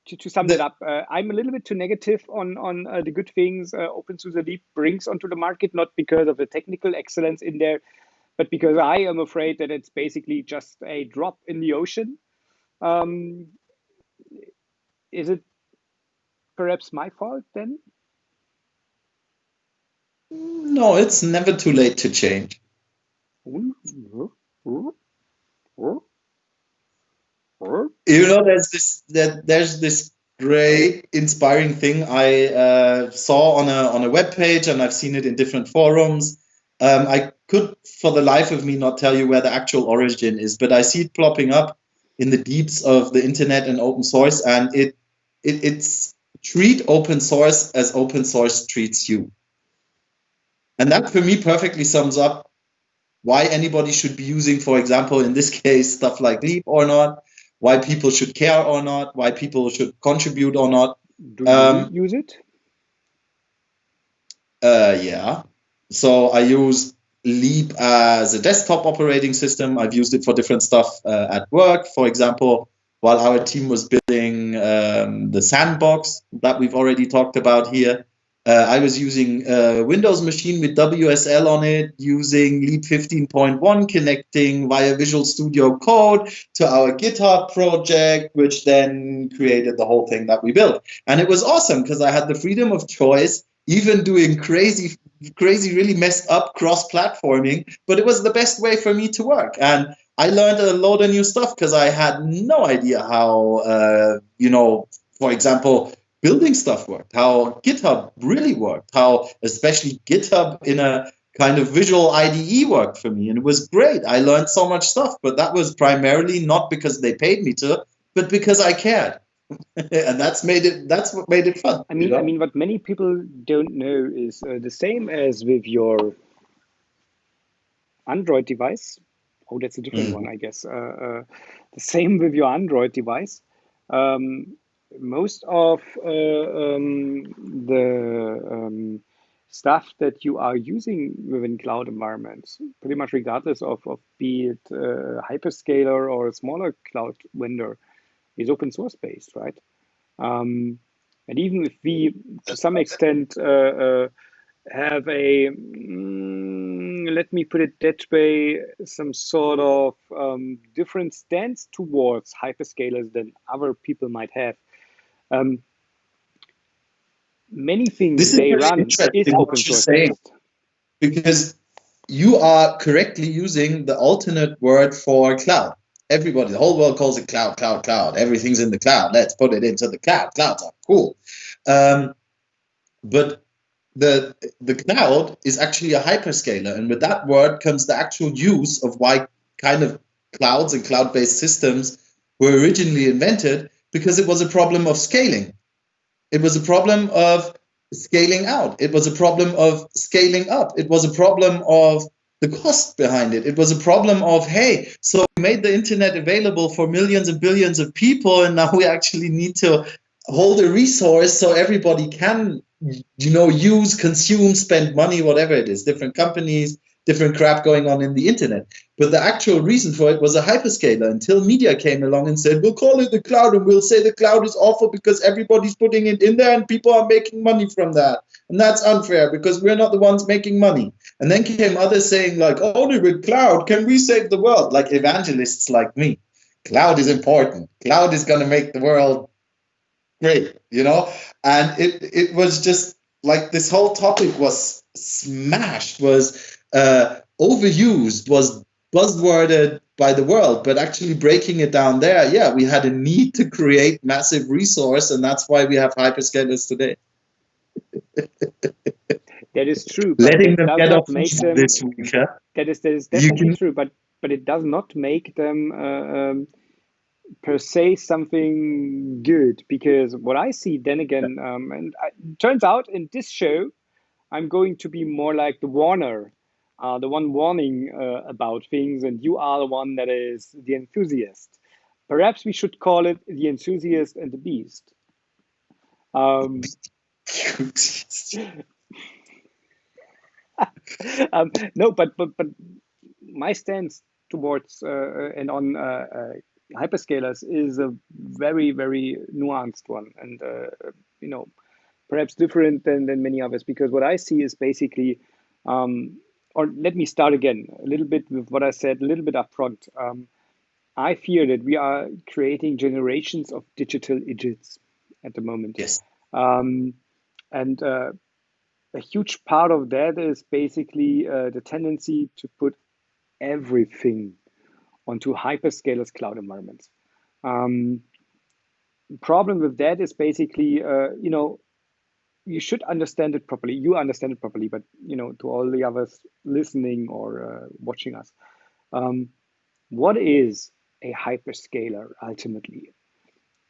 To sum that up, I'm a little bit too negative on the good things openSUSE Leap brings onto the market, not because of the technical excellence in there, but because I am afraid that it's basically just a drop in the ocean. Is it perhaps my fault then? No, it's never too late to change. There's this great inspiring thing I saw on a web page, and I've seen it in different forums. I could, for the life of me, not tell you where the actual origin is, but I see it plopping up in the deeps of the internet and open source, and it's treat open source as open source treats you. And that, for me, perfectly sums up why anybody should be using, for example, in this case, stuff like Leap or not, why people should care or not, why people should contribute or not. Do you use it? Yeah. So I use Leap as a desktop operating system. I've used it for different stuff at work. For example, while our team was building the sandbox that we've already talked about here, I was using a Windows machine with WSL on it, using Leap 15.1, connecting via Visual Studio Code to our GitHub project, which then created the whole thing that we built. And it was awesome because I had the freedom of choice, even doing crazy, really messed up cross-platforming, but it was the best way for me to work. And I learned a load of new stuff because I had no idea how, for example, building stuff worked, how GitHub really worked, how especially GitHub in a kind of visual IDE worked for me. And it was great. I learned so much stuff, but that was primarily not because they paid me to, but because I cared. And that's what made it fun. I mean, what many people don't know is the same as with your Android device. Oh, that's a different one, I guess. The same with your Android device. Most of the stuff that you are using within cloud environments, pretty much regardless of be it a hyperscaler or a smaller cloud vendor, is open source based, right? And even if we, to some extent, have a, let me put it that way, some sort of different stance towards hyperscalers than other people might have. Many things they run is open source based. Because you are correctly using the alternate word for cloud. Everybody, the whole world calls it cloud, cloud, cloud. Everything's in the cloud. Let's put it into the cloud. Clouds are cool. But the cloud is actually a hyperscaler. And with that word comes the actual use of why kind of clouds and cloud-based systems were originally invented, because it was a problem of scaling. It was a problem of scaling out. It was a problem of scaling up. It was a problem of the cost behind it. It was a problem of, hey, so we made the internet available for millions and billions of people, and now we actually need to hold a resource so everybody can, use, consume, spend money, whatever it is, different companies, different crap going on in the internet. But the actual reason for it was a hyperscaler, until media came along and said, we'll call it the cloud, and we'll say the cloud is awful because everybody's putting it in there and people are making money from that. And that's unfair because we're not the ones making money. And then came others saying, like, only with cloud can we save the world, like evangelists like me. Cloud is important. Cloud is going to make the world great, And it was just like this whole topic was smashed, was overused, was buzzworded by the world, but actually breaking it down there, yeah, we had a need to create massive resource, and that's why we have hyperscalers today. That is true. But letting them get off this week, huh? That is definitely true, but it does not make them per se something good, because what I see then again, it turns out in this show, I'm going to be more like the warner, the one warning about things, and you are the one that is the enthusiast. Perhaps we should call it the enthusiast and the beast. No, but my stance towards and on hyperscalers is a very, very nuanced one, and perhaps different than many others, because what I see is basically, or let me start again a little bit with what I said a little bit up front. I fear that we are creating generations of digital idiots at the moment. Yes. And a huge part of that is basically the tendency to put everything onto hyperscalers cloud environments. Problem with that is basically, you should understand it properly. You understand it properly, but to all the others listening or watching us, what is a hyperscaler ultimately?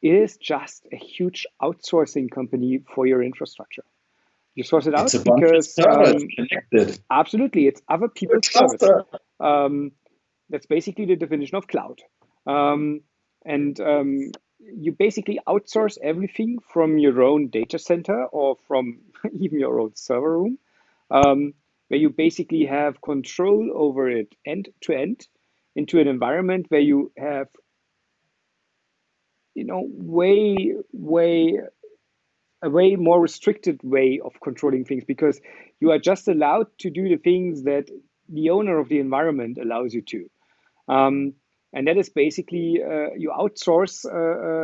It is just a huge outsourcing company for your infrastructure. You source it out because absolutely, it's other people's service. That's basically the definition of cloud. You basically outsource everything from your own data center or from even your own server room. where you basically have control over it end to end, into an environment where you have, a way more restricted way of controlling things, because you are just allowed to do the things that the owner of the environment allows you to. And that is basically you outsource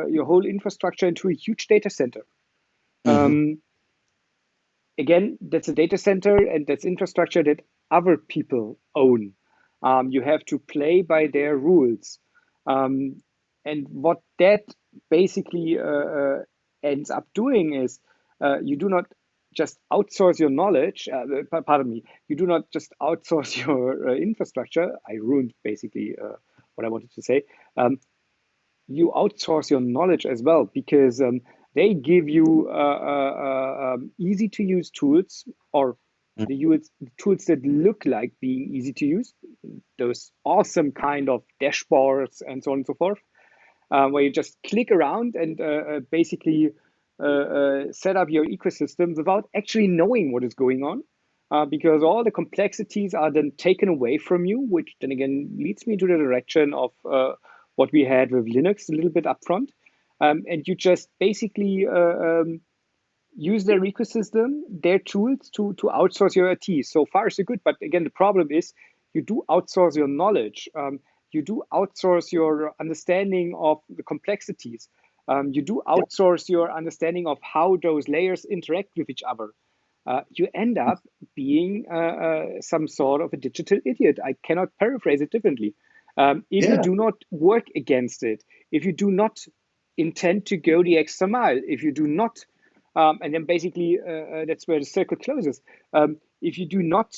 your whole infrastructure into a huge data center. Again, that's a data center and that's infrastructure that other people own. You have to play by their rules. And what that basically ends up doing is you do not just outsource your knowledge, pardon me, you do not just outsource your infrastructure. I ruined basically what I wanted to say. You outsource your knowledge as well, because they give you easy to use tools, or the tools that look like being easy to use, those awesome kind of dashboards and so on and so forth, where you just click around and basically set up your ecosystem without actually knowing what is going on, because all the complexities are then taken away from you, which then again leads me to the direction of what we had with Linux a little bit upfront. And you just basically use their ecosystem, their tools to outsource your IT. So far, so good. But again, the problem is you do outsource your knowledge. You do outsource your understanding of the complexities. You do outsource your understanding of how those layers interact with each other. You end up being some sort of a digital idiot. I cannot paraphrase it differently. If you do not work against it, if you do not intend to go the extra mile, if you do not, and then basically that's where the circle closes. If you do not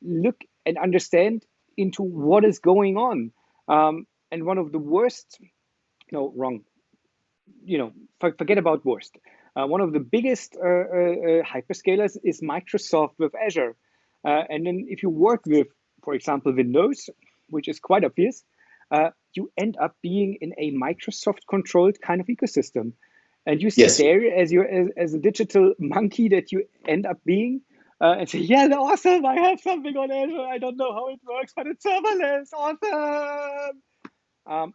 look and understand into what is going on, and one of the worst, no, wrong, forget about worst. One of the biggest hyperscalers is Microsoft with Azure. And then if you work with, for example, Windows, which is quite obvious, you end up being in a Microsoft-controlled kind of ecosystem. And you sit there as a digital monkey that you end up being, and say, yeah, awesome, I have something on Azure. I don't know how it works, but it's serverless. Awesome.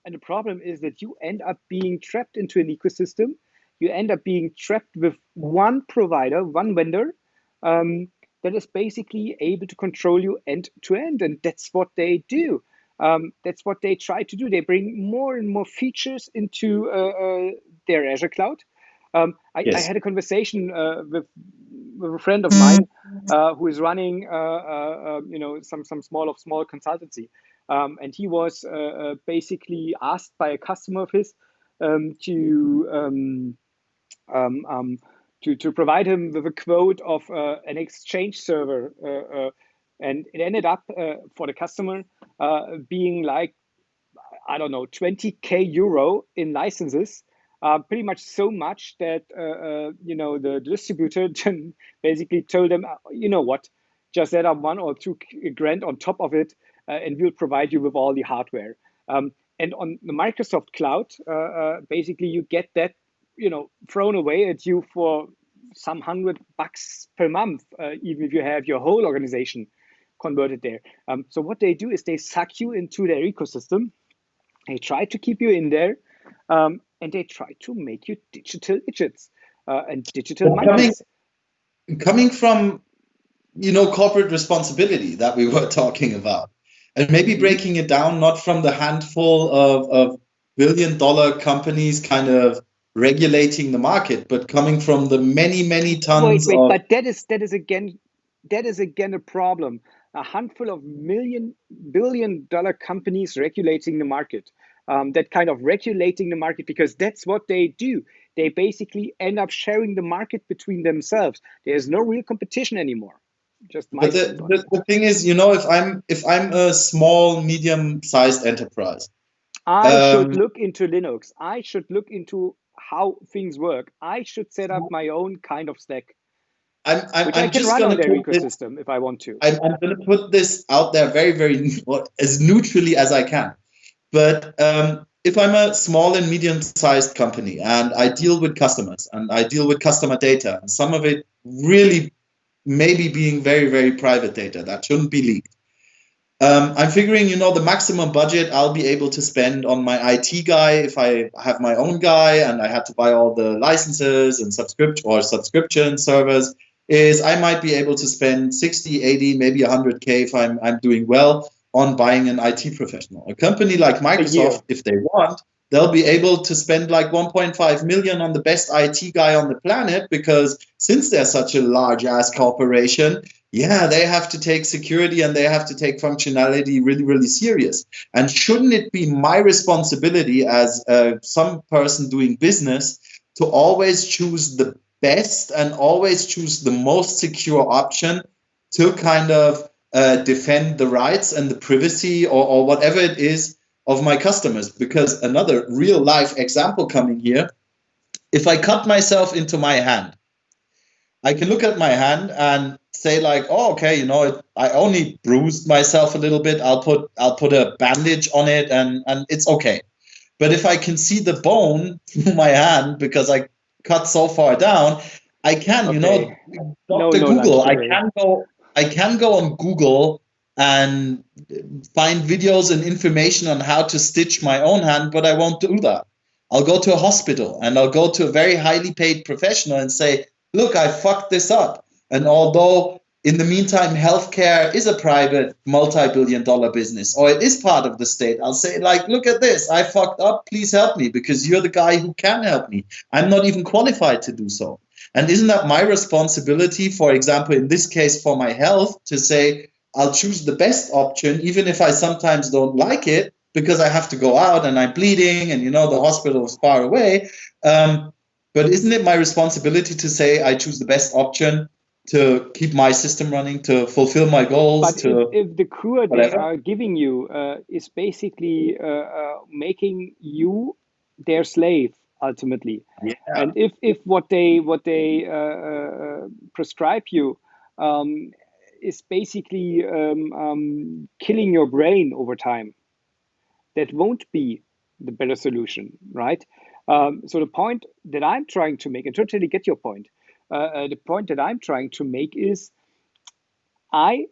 And the problem is that you end up being trapped into an ecosystem. You end up being trapped with one provider, one vendor, that is basically able to control you end to end. And that's what they do. That's what they try to do. They bring more and more features into their Azure cloud. I had a conversation with a friend of mine who is running, some small consultancy. And he was basically asked by a customer of his to provide him with a quote of an Exchange server, and it ended up for the customer being like, I don't know, 20k euro in licenses. Pretty much so much that the distributor basically told them, you know what, just add up 1 or 2 grand on top of it, and we'll provide you with all the hardware. And on the Microsoft cloud, basically you get that thrown away at you for some $100 per month, even if you have your whole organization converted there. So what they do is they suck you into their ecosystem. They try to keep you in there, and they try to make you digital idiots and digital monkeys. Coming from corporate responsibility that we were talking about, and maybe breaking it down not from the handful of billion-dollar companies kind of regulating the market, but coming from the many tons of... But that is again a problem. A handful of billion-dollar companies regulating the market. That kind of regulating the market, because that's what they do. They basically end up sharing the market between themselves. There's no real competition anymore. Just my the thing is, if I'm a small, medium-sized enterprise, I should look into Linux. I should look into how things work. I should set up my own kind of stack, which I can run on their ecosystem if I want to. I'm going to put this out there very, very as neutrally as I can. But if I'm a small and medium-sized company and I deal with customers and I deal with customer data, and some of it really maybe being very, very private data that shouldn't be leaked. I'm figuring, the maximum budget I'll be able to spend on my IT guy if I have my own guy and I had to buy all the licenses and subscription servers is I might be able to spend 60, 80, maybe 100K if I'm doing well on buying an IT professional. A company like Microsoft, if they want, they'll be able to spend like 1.5 million on the best IT guy on the planet because since they're such a large ass corporation, yeah, they have to take security and they have to take functionality really, really serious. And shouldn't it be my responsibility as some person doing business to always choose the best and always choose the most secure option to kind of defend the rights and the privacy or whatever it is of my customers? Because another real life example coming here, if I cut myself into my hand, I can look at my hand and say like, oh, okay, I only bruised myself a little bit. I'll put a bandage on it and it's okay. But if I can see the bone through my hand because I cut so far down, I can, Dr. Google, I can go on Google and find videos and information on how to stitch my own hand, but I won't do that. I'll go to a hospital and I'll go to a very highly paid professional and say, look, I fucked this up. And although in the meantime, healthcare is a private multi-billion-dollar business, or it is part of the state, I'll say like, look at this, I fucked up, please help me because you're the guy who can help me. I'm not even qualified to do so. And isn't that my responsibility, for example, in this case for my health, to say, I'll choose the best option, even if I sometimes don't like it, because I have to go out and I'm bleeding and, the hospital is far away. But isn't it my responsibility to say I choose the best option to keep my system running, to fulfill my goals? But if the cure they are giving you is basically making you their slave ultimately, and if what they prescribe you is basically killing your brain over time, that won't be the better solution, right? So the point that I'm trying to make, and totally get your point, the point that I'm trying to make is I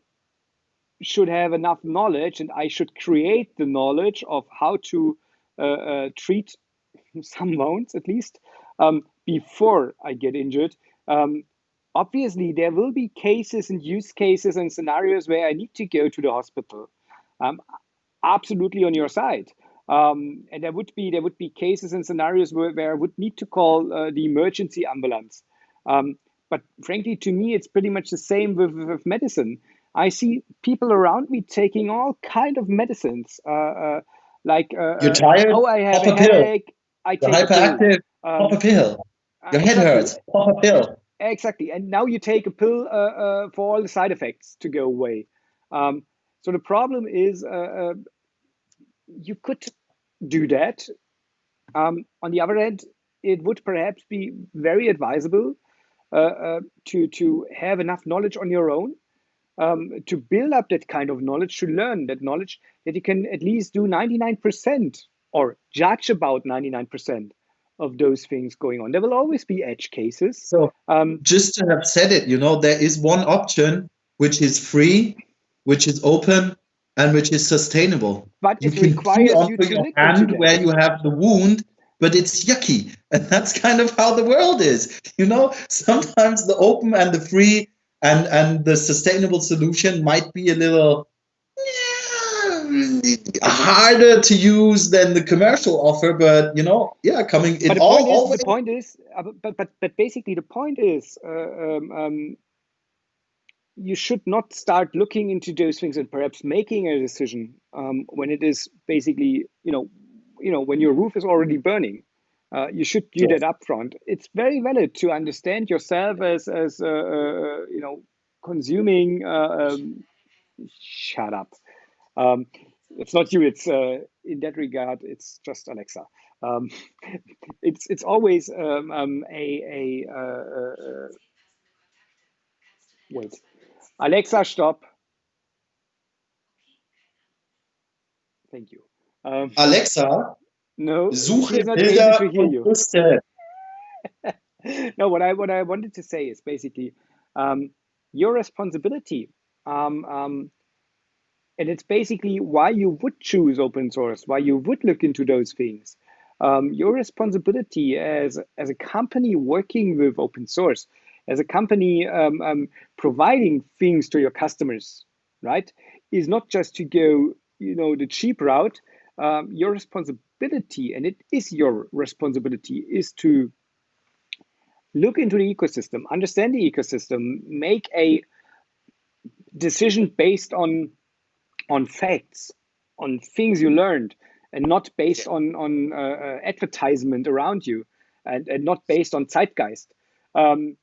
should have enough knowledge and I should create the knowledge of how to treat some wounds at least before I get injured. Obviously, there will be cases and use cases and scenarios where I need to go to the hospital. Absolutely on your side. And there would be cases and scenarios where I would need to call the emergency ambulance. But frankly, to me, it's pretty much the same with medicine. I see people around me taking all kind of medicines, like you're tired. oh, I have pop a headache. I take You're hyperactive. Pop a pill. Your head hurts. Pop a pill. Exactly, and now you take a pill for all the side effects to go away. So the problem is you could do that. On the other hand, it would perhaps be very advisable to have enough knowledge on your own, to build up that kind of knowledge, to learn that knowledge, that you can at least do 99% or judge about 99% of those things going on. There will always be edge cases. So just to have said it, there is one option which is free, which is open, and which is sustainable. But you it can requires feel you onto to your look hand into where that. you have the wound, but it's yucky. And that's kind of how the world is. Sometimes the open and the free and the sustainable solution might be a little harder to use than the commercial offer, but coming. But the point is, but basically the point is, you should not start looking into those things and perhaps making a decision when it is basically, when your roof is already burning. You should do that upfront. It's very valid to understand yourself as consuming. Shut up. It's not you. It's in that regard. It's just Alexa. It's always wait. Alexa, stop. Thank you. Alexa, no, suche she's not Bilder able to hear und you. Brüste. No, what I wanted to say is basically, your responsibility. And it's basically why you would choose open source, why you would look into those things. Your responsibility as a company working with open source, as a company providing things to your customers, right, is not just to go, the cheap route. Your responsibility, and it is your responsibility, is to look into the ecosystem, understand the ecosystem, make a decision based on facts, on things you learned, and not based on advertisement around you, and not based on zeitgeist. And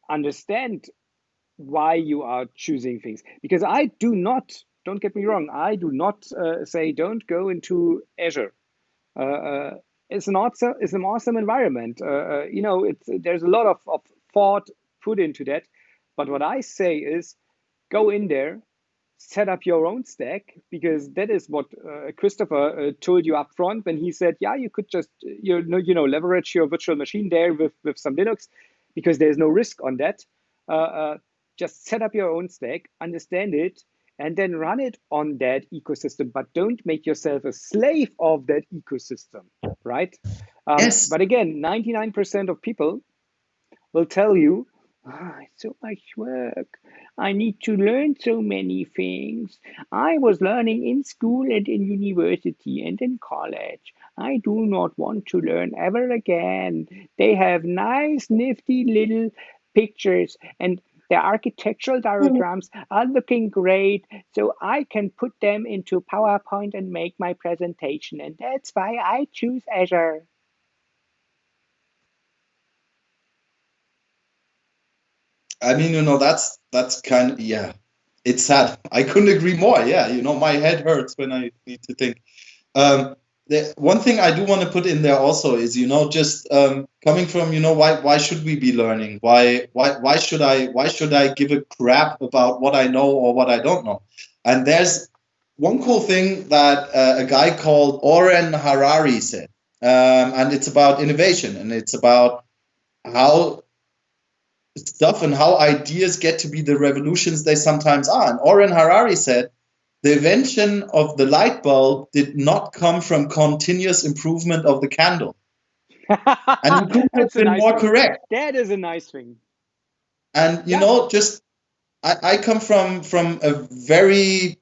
understand why you are choosing things. Because I do not, don't get me wrong, I do not say don't go into Azure. It's an awesome environment. There's a lot of thought put into that. But what I say is, go in there, set up your own stack, because that is what Christopher told you up front when he said, yeah, you could just leverage your virtual machine there with some Linux, because there's no risk on that. Just set up your own stack, understand it, and then run it on that ecosystem. But don't make yourself a slave of that ecosystem, right? Yes. But again, 99% of people will tell you, it's so much work. I need to learn so many things. I was learning in school and in university and in college. I do not want to learn ever again. They have nice, nifty little pictures, and the architectural diagrams are looking great, so I can put them into PowerPoint and make my presentation. And that's why I choose Azure. I mean, that's kind of, yeah, it's sad. I couldn't agree more. Yeah, my head hurts when I need to think. The one thing I do want to put in there also is, just coming from, why should we be learning? Why should I give a crap about what I know or what I don't know? And there's one cool thing that a guy called Oren Harari said, and it's about innovation, and it's about how stuff and how ideas get to be the revolutions they sometimes are. And Oren Harari said, the invention of the light bulb did not come from continuous improvement of the candle. And he couldn't have been more correct. That is a nice thing. And, I come from a very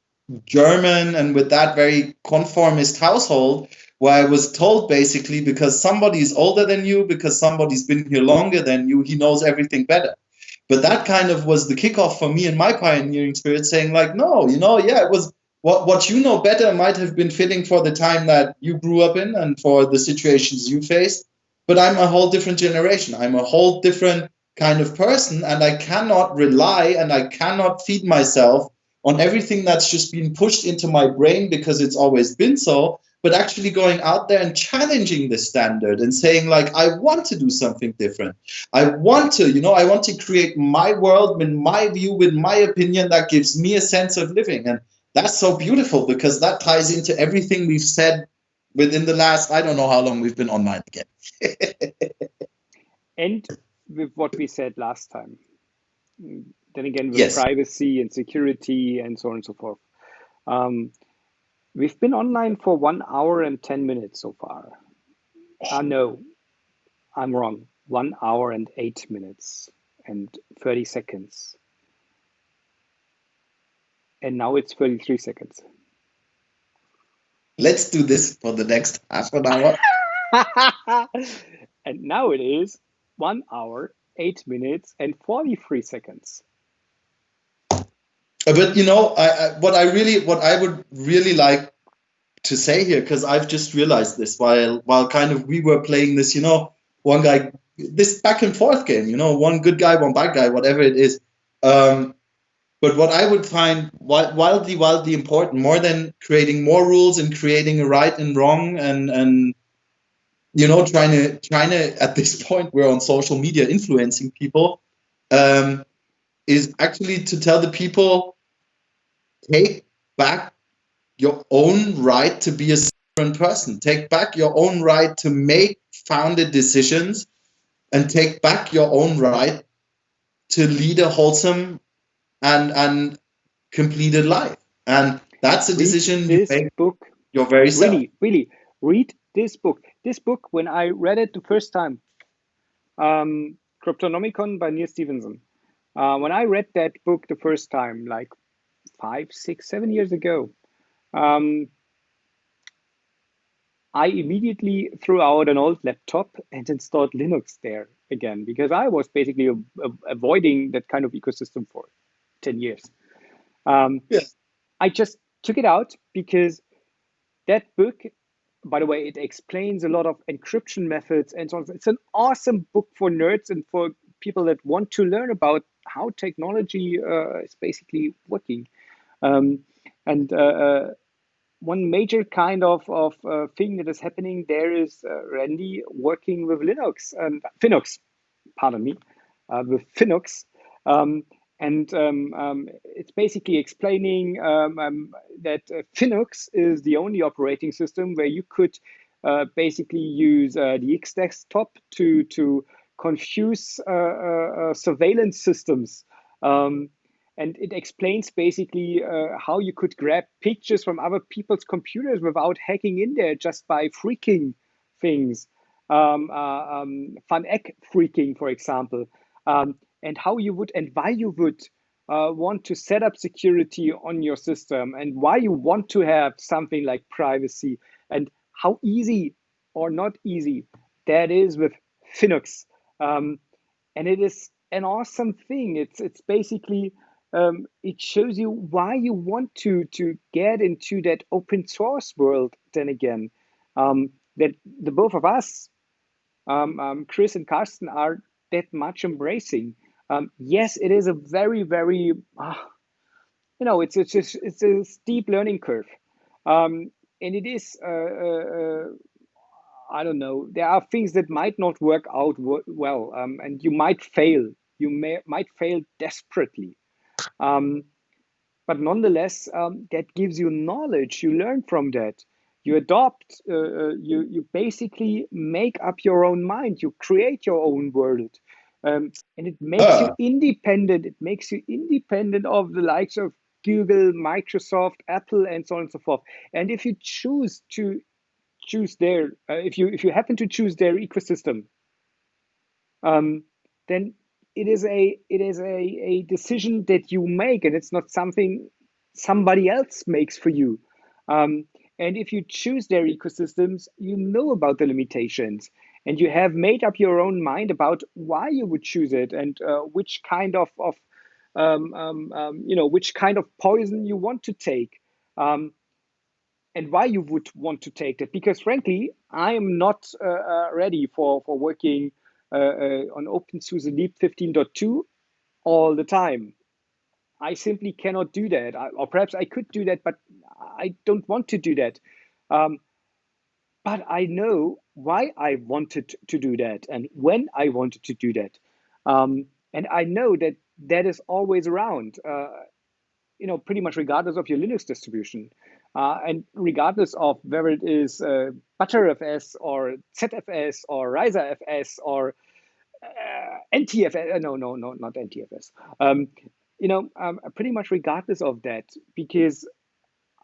German, and with that very conformist household, where I was told basically, because somebody's older than you, because somebody's been here longer than you, he knows everything better. But that kind of was the kickoff for me and my pioneering spirit, saying like, no, it was what you know better might have been fitting for the time that you grew up in and for the situations you faced. But I'm a whole different generation. I'm a whole different kind of person, and I cannot rely and I cannot feed myself on everything that's just been pushed into my brain because it's always been so, but actually going out there and challenging the standard and saying like, I want to do something different. I want to create my world with my view, with my opinion that gives me a sense of living. And that's so beautiful, because that ties into everything we've said within the last, I don't know how long we've been online again. And with what we said last time. Then again, with privacy and security and so on and so forth. We've been online for 1 hour and 10 minutes so far. No, I'm wrong. 1 hour and 8 minutes and 30 seconds. And now it's 33 seconds. Let's do this for the next half an hour. And now it is 1 hour, 8 minutes and 43 seconds. But what I would really like to say here, because I've just realized this while kind of we were playing this, one guy, this back and forth game, one good guy, one bad guy, whatever it is. But what I would find wildly important, more than creating more rules and creating a right and wrong, and trying to at this point we're on social media influencing people, is actually to tell the people, take back your own right to be a sovereign person. Take back your own right to make founded decisions, and take back your own right to lead a wholesome and completed life. And that's a decision you make your very self. Really, read this book. This book, when I read it the first time, Cryptonomicon by Neal Stephenson. When I read that book the first time, like 5, 6, 7 years ago, I immediately threw out an old laptop and installed Linux there again, because I was basically avoiding that kind of ecosystem for 10 years. Yes. I just took it out because that book, by the way, it explains a lot of encryption methods and so on. It's an awesome book for nerds and for people that want to learn about how technology is basically working. And one major kind of thing that is happening there is Randy working with Linux and Finux, pardon me, with Finux. It's basically explaining that Finux is the only operating system where you could basically use the X desktop to confuse surveillance systems. And it explains basically how you could grab pictures from other people's computers without hacking in there, just by freaking things. Fun egg freaking, for example, and how you would and why you would want to set up security on your system, and why you want to have something like privacy, and how easy or not easy that is with Finux. And it is an awesome thing. It's basically it shows you why you want to get into that open source world. Then again, that the both of us, Chris and Karsten, are that much embracing. Yes, it is a very, very, it's a steep learning curve, and it is. I don't know. There are things that might not work out well, and you might fail. You might fail desperately. But nonetheless, that gives you knowledge. You learn from that. You adopt. You basically make up your own mind. You create your own world, and it makes you independent. It makes you independent of the likes of Google, Microsoft, Apple, and so on and so forth. And if you choose to choose their, if you happen to choose their ecosystem, then it is a decision that you make, and it's not something somebody else makes for you. And if you choose their ecosystems, you know about the limitations, and you have made up your own mind about why you would choose it, and which kind of which kind of poison you want to take. And why you would want to take that. Because frankly, I am not ready for working on openSUSE Leap 15.2 all the time. I simply cannot do that. Or perhaps I could do that, but I don't want to do that. But I know why I wanted to do that and when I wanted to do that. And I know that that is always around. Pretty much regardless of your Linux distribution, and regardless of whether it is BTRFS or ZFS or RiserFS or NTFS. No, not NTFS. Pretty much regardless of that, because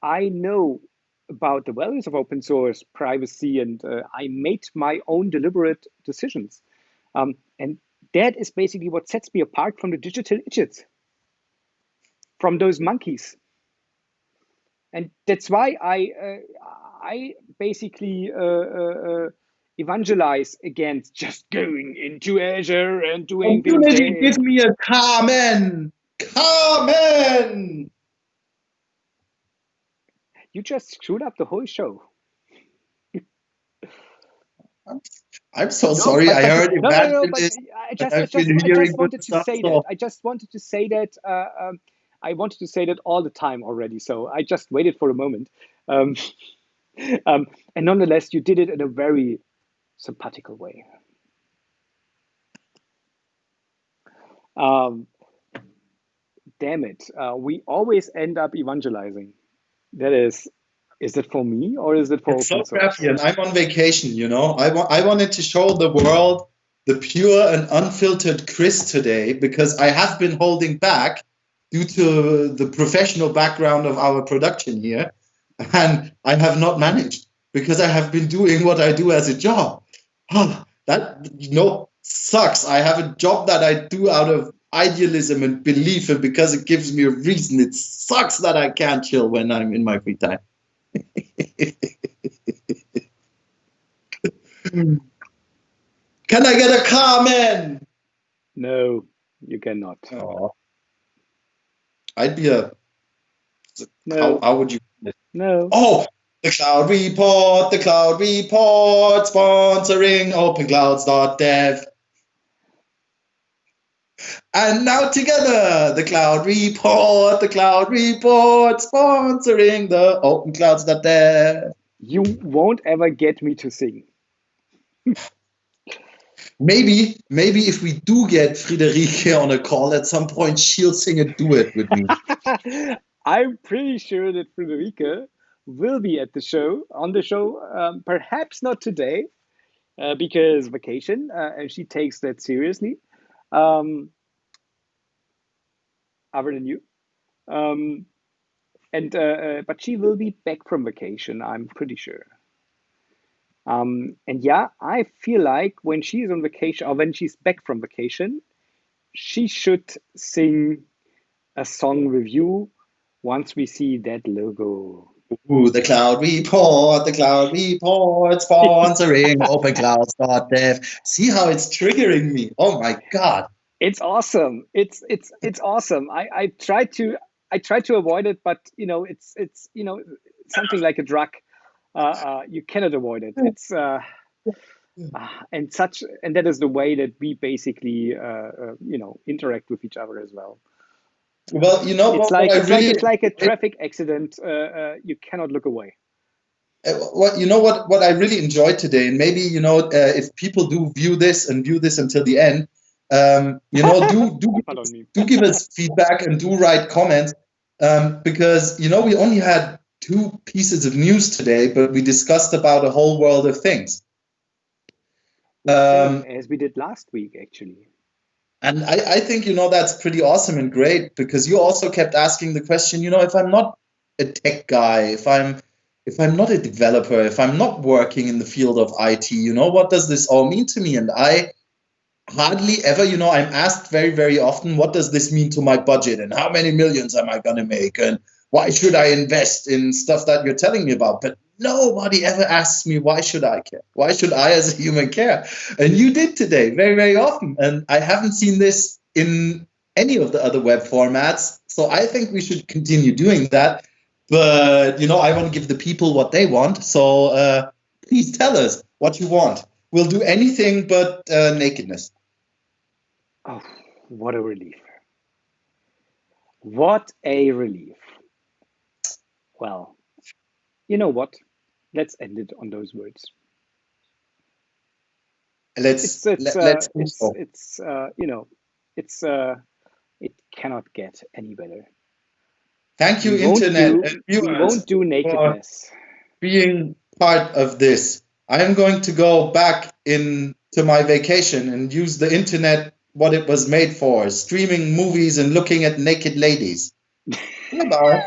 I know about the values of open source, privacy, and I made my own deliberate decisions. And that is basically what sets me apart from the digital idiots, from those monkeys. And that's why I basically evangelize against just going into Azure and doing things there. Give me a Carmen! Carmen! You just screwed up the whole show. I'm so sorry. I heard evangelist. I just wanted to say that. I just wanted to say that. I wanted to say that all the time already. So I just waited for a moment. And nonetheless, you did it in a very sympathical way. Damn it. We always end up evangelizing. That is it for me or is it for open source? I'm on vacation, I wanted to show the world the pure and unfiltered Chris today, because I have been holding back due to the professional background of our production here, and I have not managed because I have been doing what I do as a job. That sucks. I have a job that I do out of idealism and belief, and because it gives me a reason, it sucks that I can't chill when I'm in my free time. Can I get a comment? No, you cannot. Oh. I'd be a. No. How would you? No. Oh, the Cloud Report, sponsoring open.clouds.dev. And now together, the Cloud Report, sponsoring the openclouds.dev. You won't ever get me to sing. Maybe if we do get Friederike on a call at some point, she'll sing a duet with me. I'm pretty sure that Friederike will be at the show, perhaps not today, because vacation, and she takes that seriously. Other than you. But she will be back from vacation, I'm pretty sure. And yeah, I feel like when she's on vacation or when she's back from vacation, she should sing a song review once we see that logo. Ooh, the Cloud Report, sponsoring openclouds.dev. See how it's triggering me? Oh my God. It's awesome. It's awesome. I try to avoid it, but it's something like a drug. You cannot avoid it. It's and that is the way that we basically interact with each other as well. Well, it's like a traffic accident. You cannot look away. What I really enjoyed today, and maybe if people do view this until the end, do give us feedback and do write comments, because we only had 2 pieces of news today, but we discussed about a whole world of things. As we did last week, actually. And I think that's pretty awesome and great, because you also kept asking the question, if I'm not a tech guy, if I'm not a developer, if I'm not working in the field of IT, what does this all mean to me? And I hardly ever, I'm asked very, very often, what does this mean to my budget, and how many millions am I going to make, and why should I invest in stuff that you're telling me about? But nobody ever asks me, why should I care? Why should I as a human care? And you did today very, very often. And I haven't seen this in any of the other web formats. So I think we should continue doing that. But, I want to give the people what they want. So please tell us what you want. We'll do anything but nakedness. Oh, what a relief. What a relief. Well, you know what? Let's end it on those words. It cannot get any better. Thank you, Internet. We won't do nakedness. Being part of this. I am going to go back into my vacation and use the Internet what it was made for, streaming movies and looking at naked ladies. Bye-bye.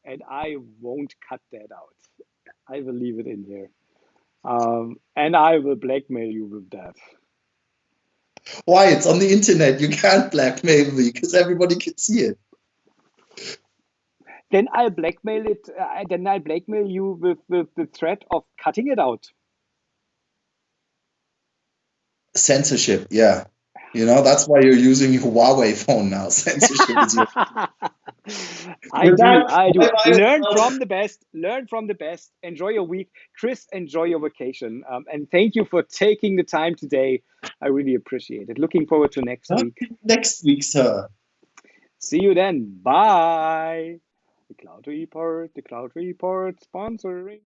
And I won't cut that out. I will leave it in here. And I will blackmail you with that. Why? It's on the internet. You can't blackmail me because everybody can see it. Then I'll blackmail it. Then I'll blackmail you with the threat of cutting it out. Censorship, yeah. That's why you're using your Huawei phone now. Censorship is your. I do. Learn from the best. Learn from the best. Enjoy your week. Chris, enjoy your vacation. And thank you for taking the time today. I really appreciate it. Looking forward to next week. Next week, sir. See you then. Bye. The Cloud Report sponsoring.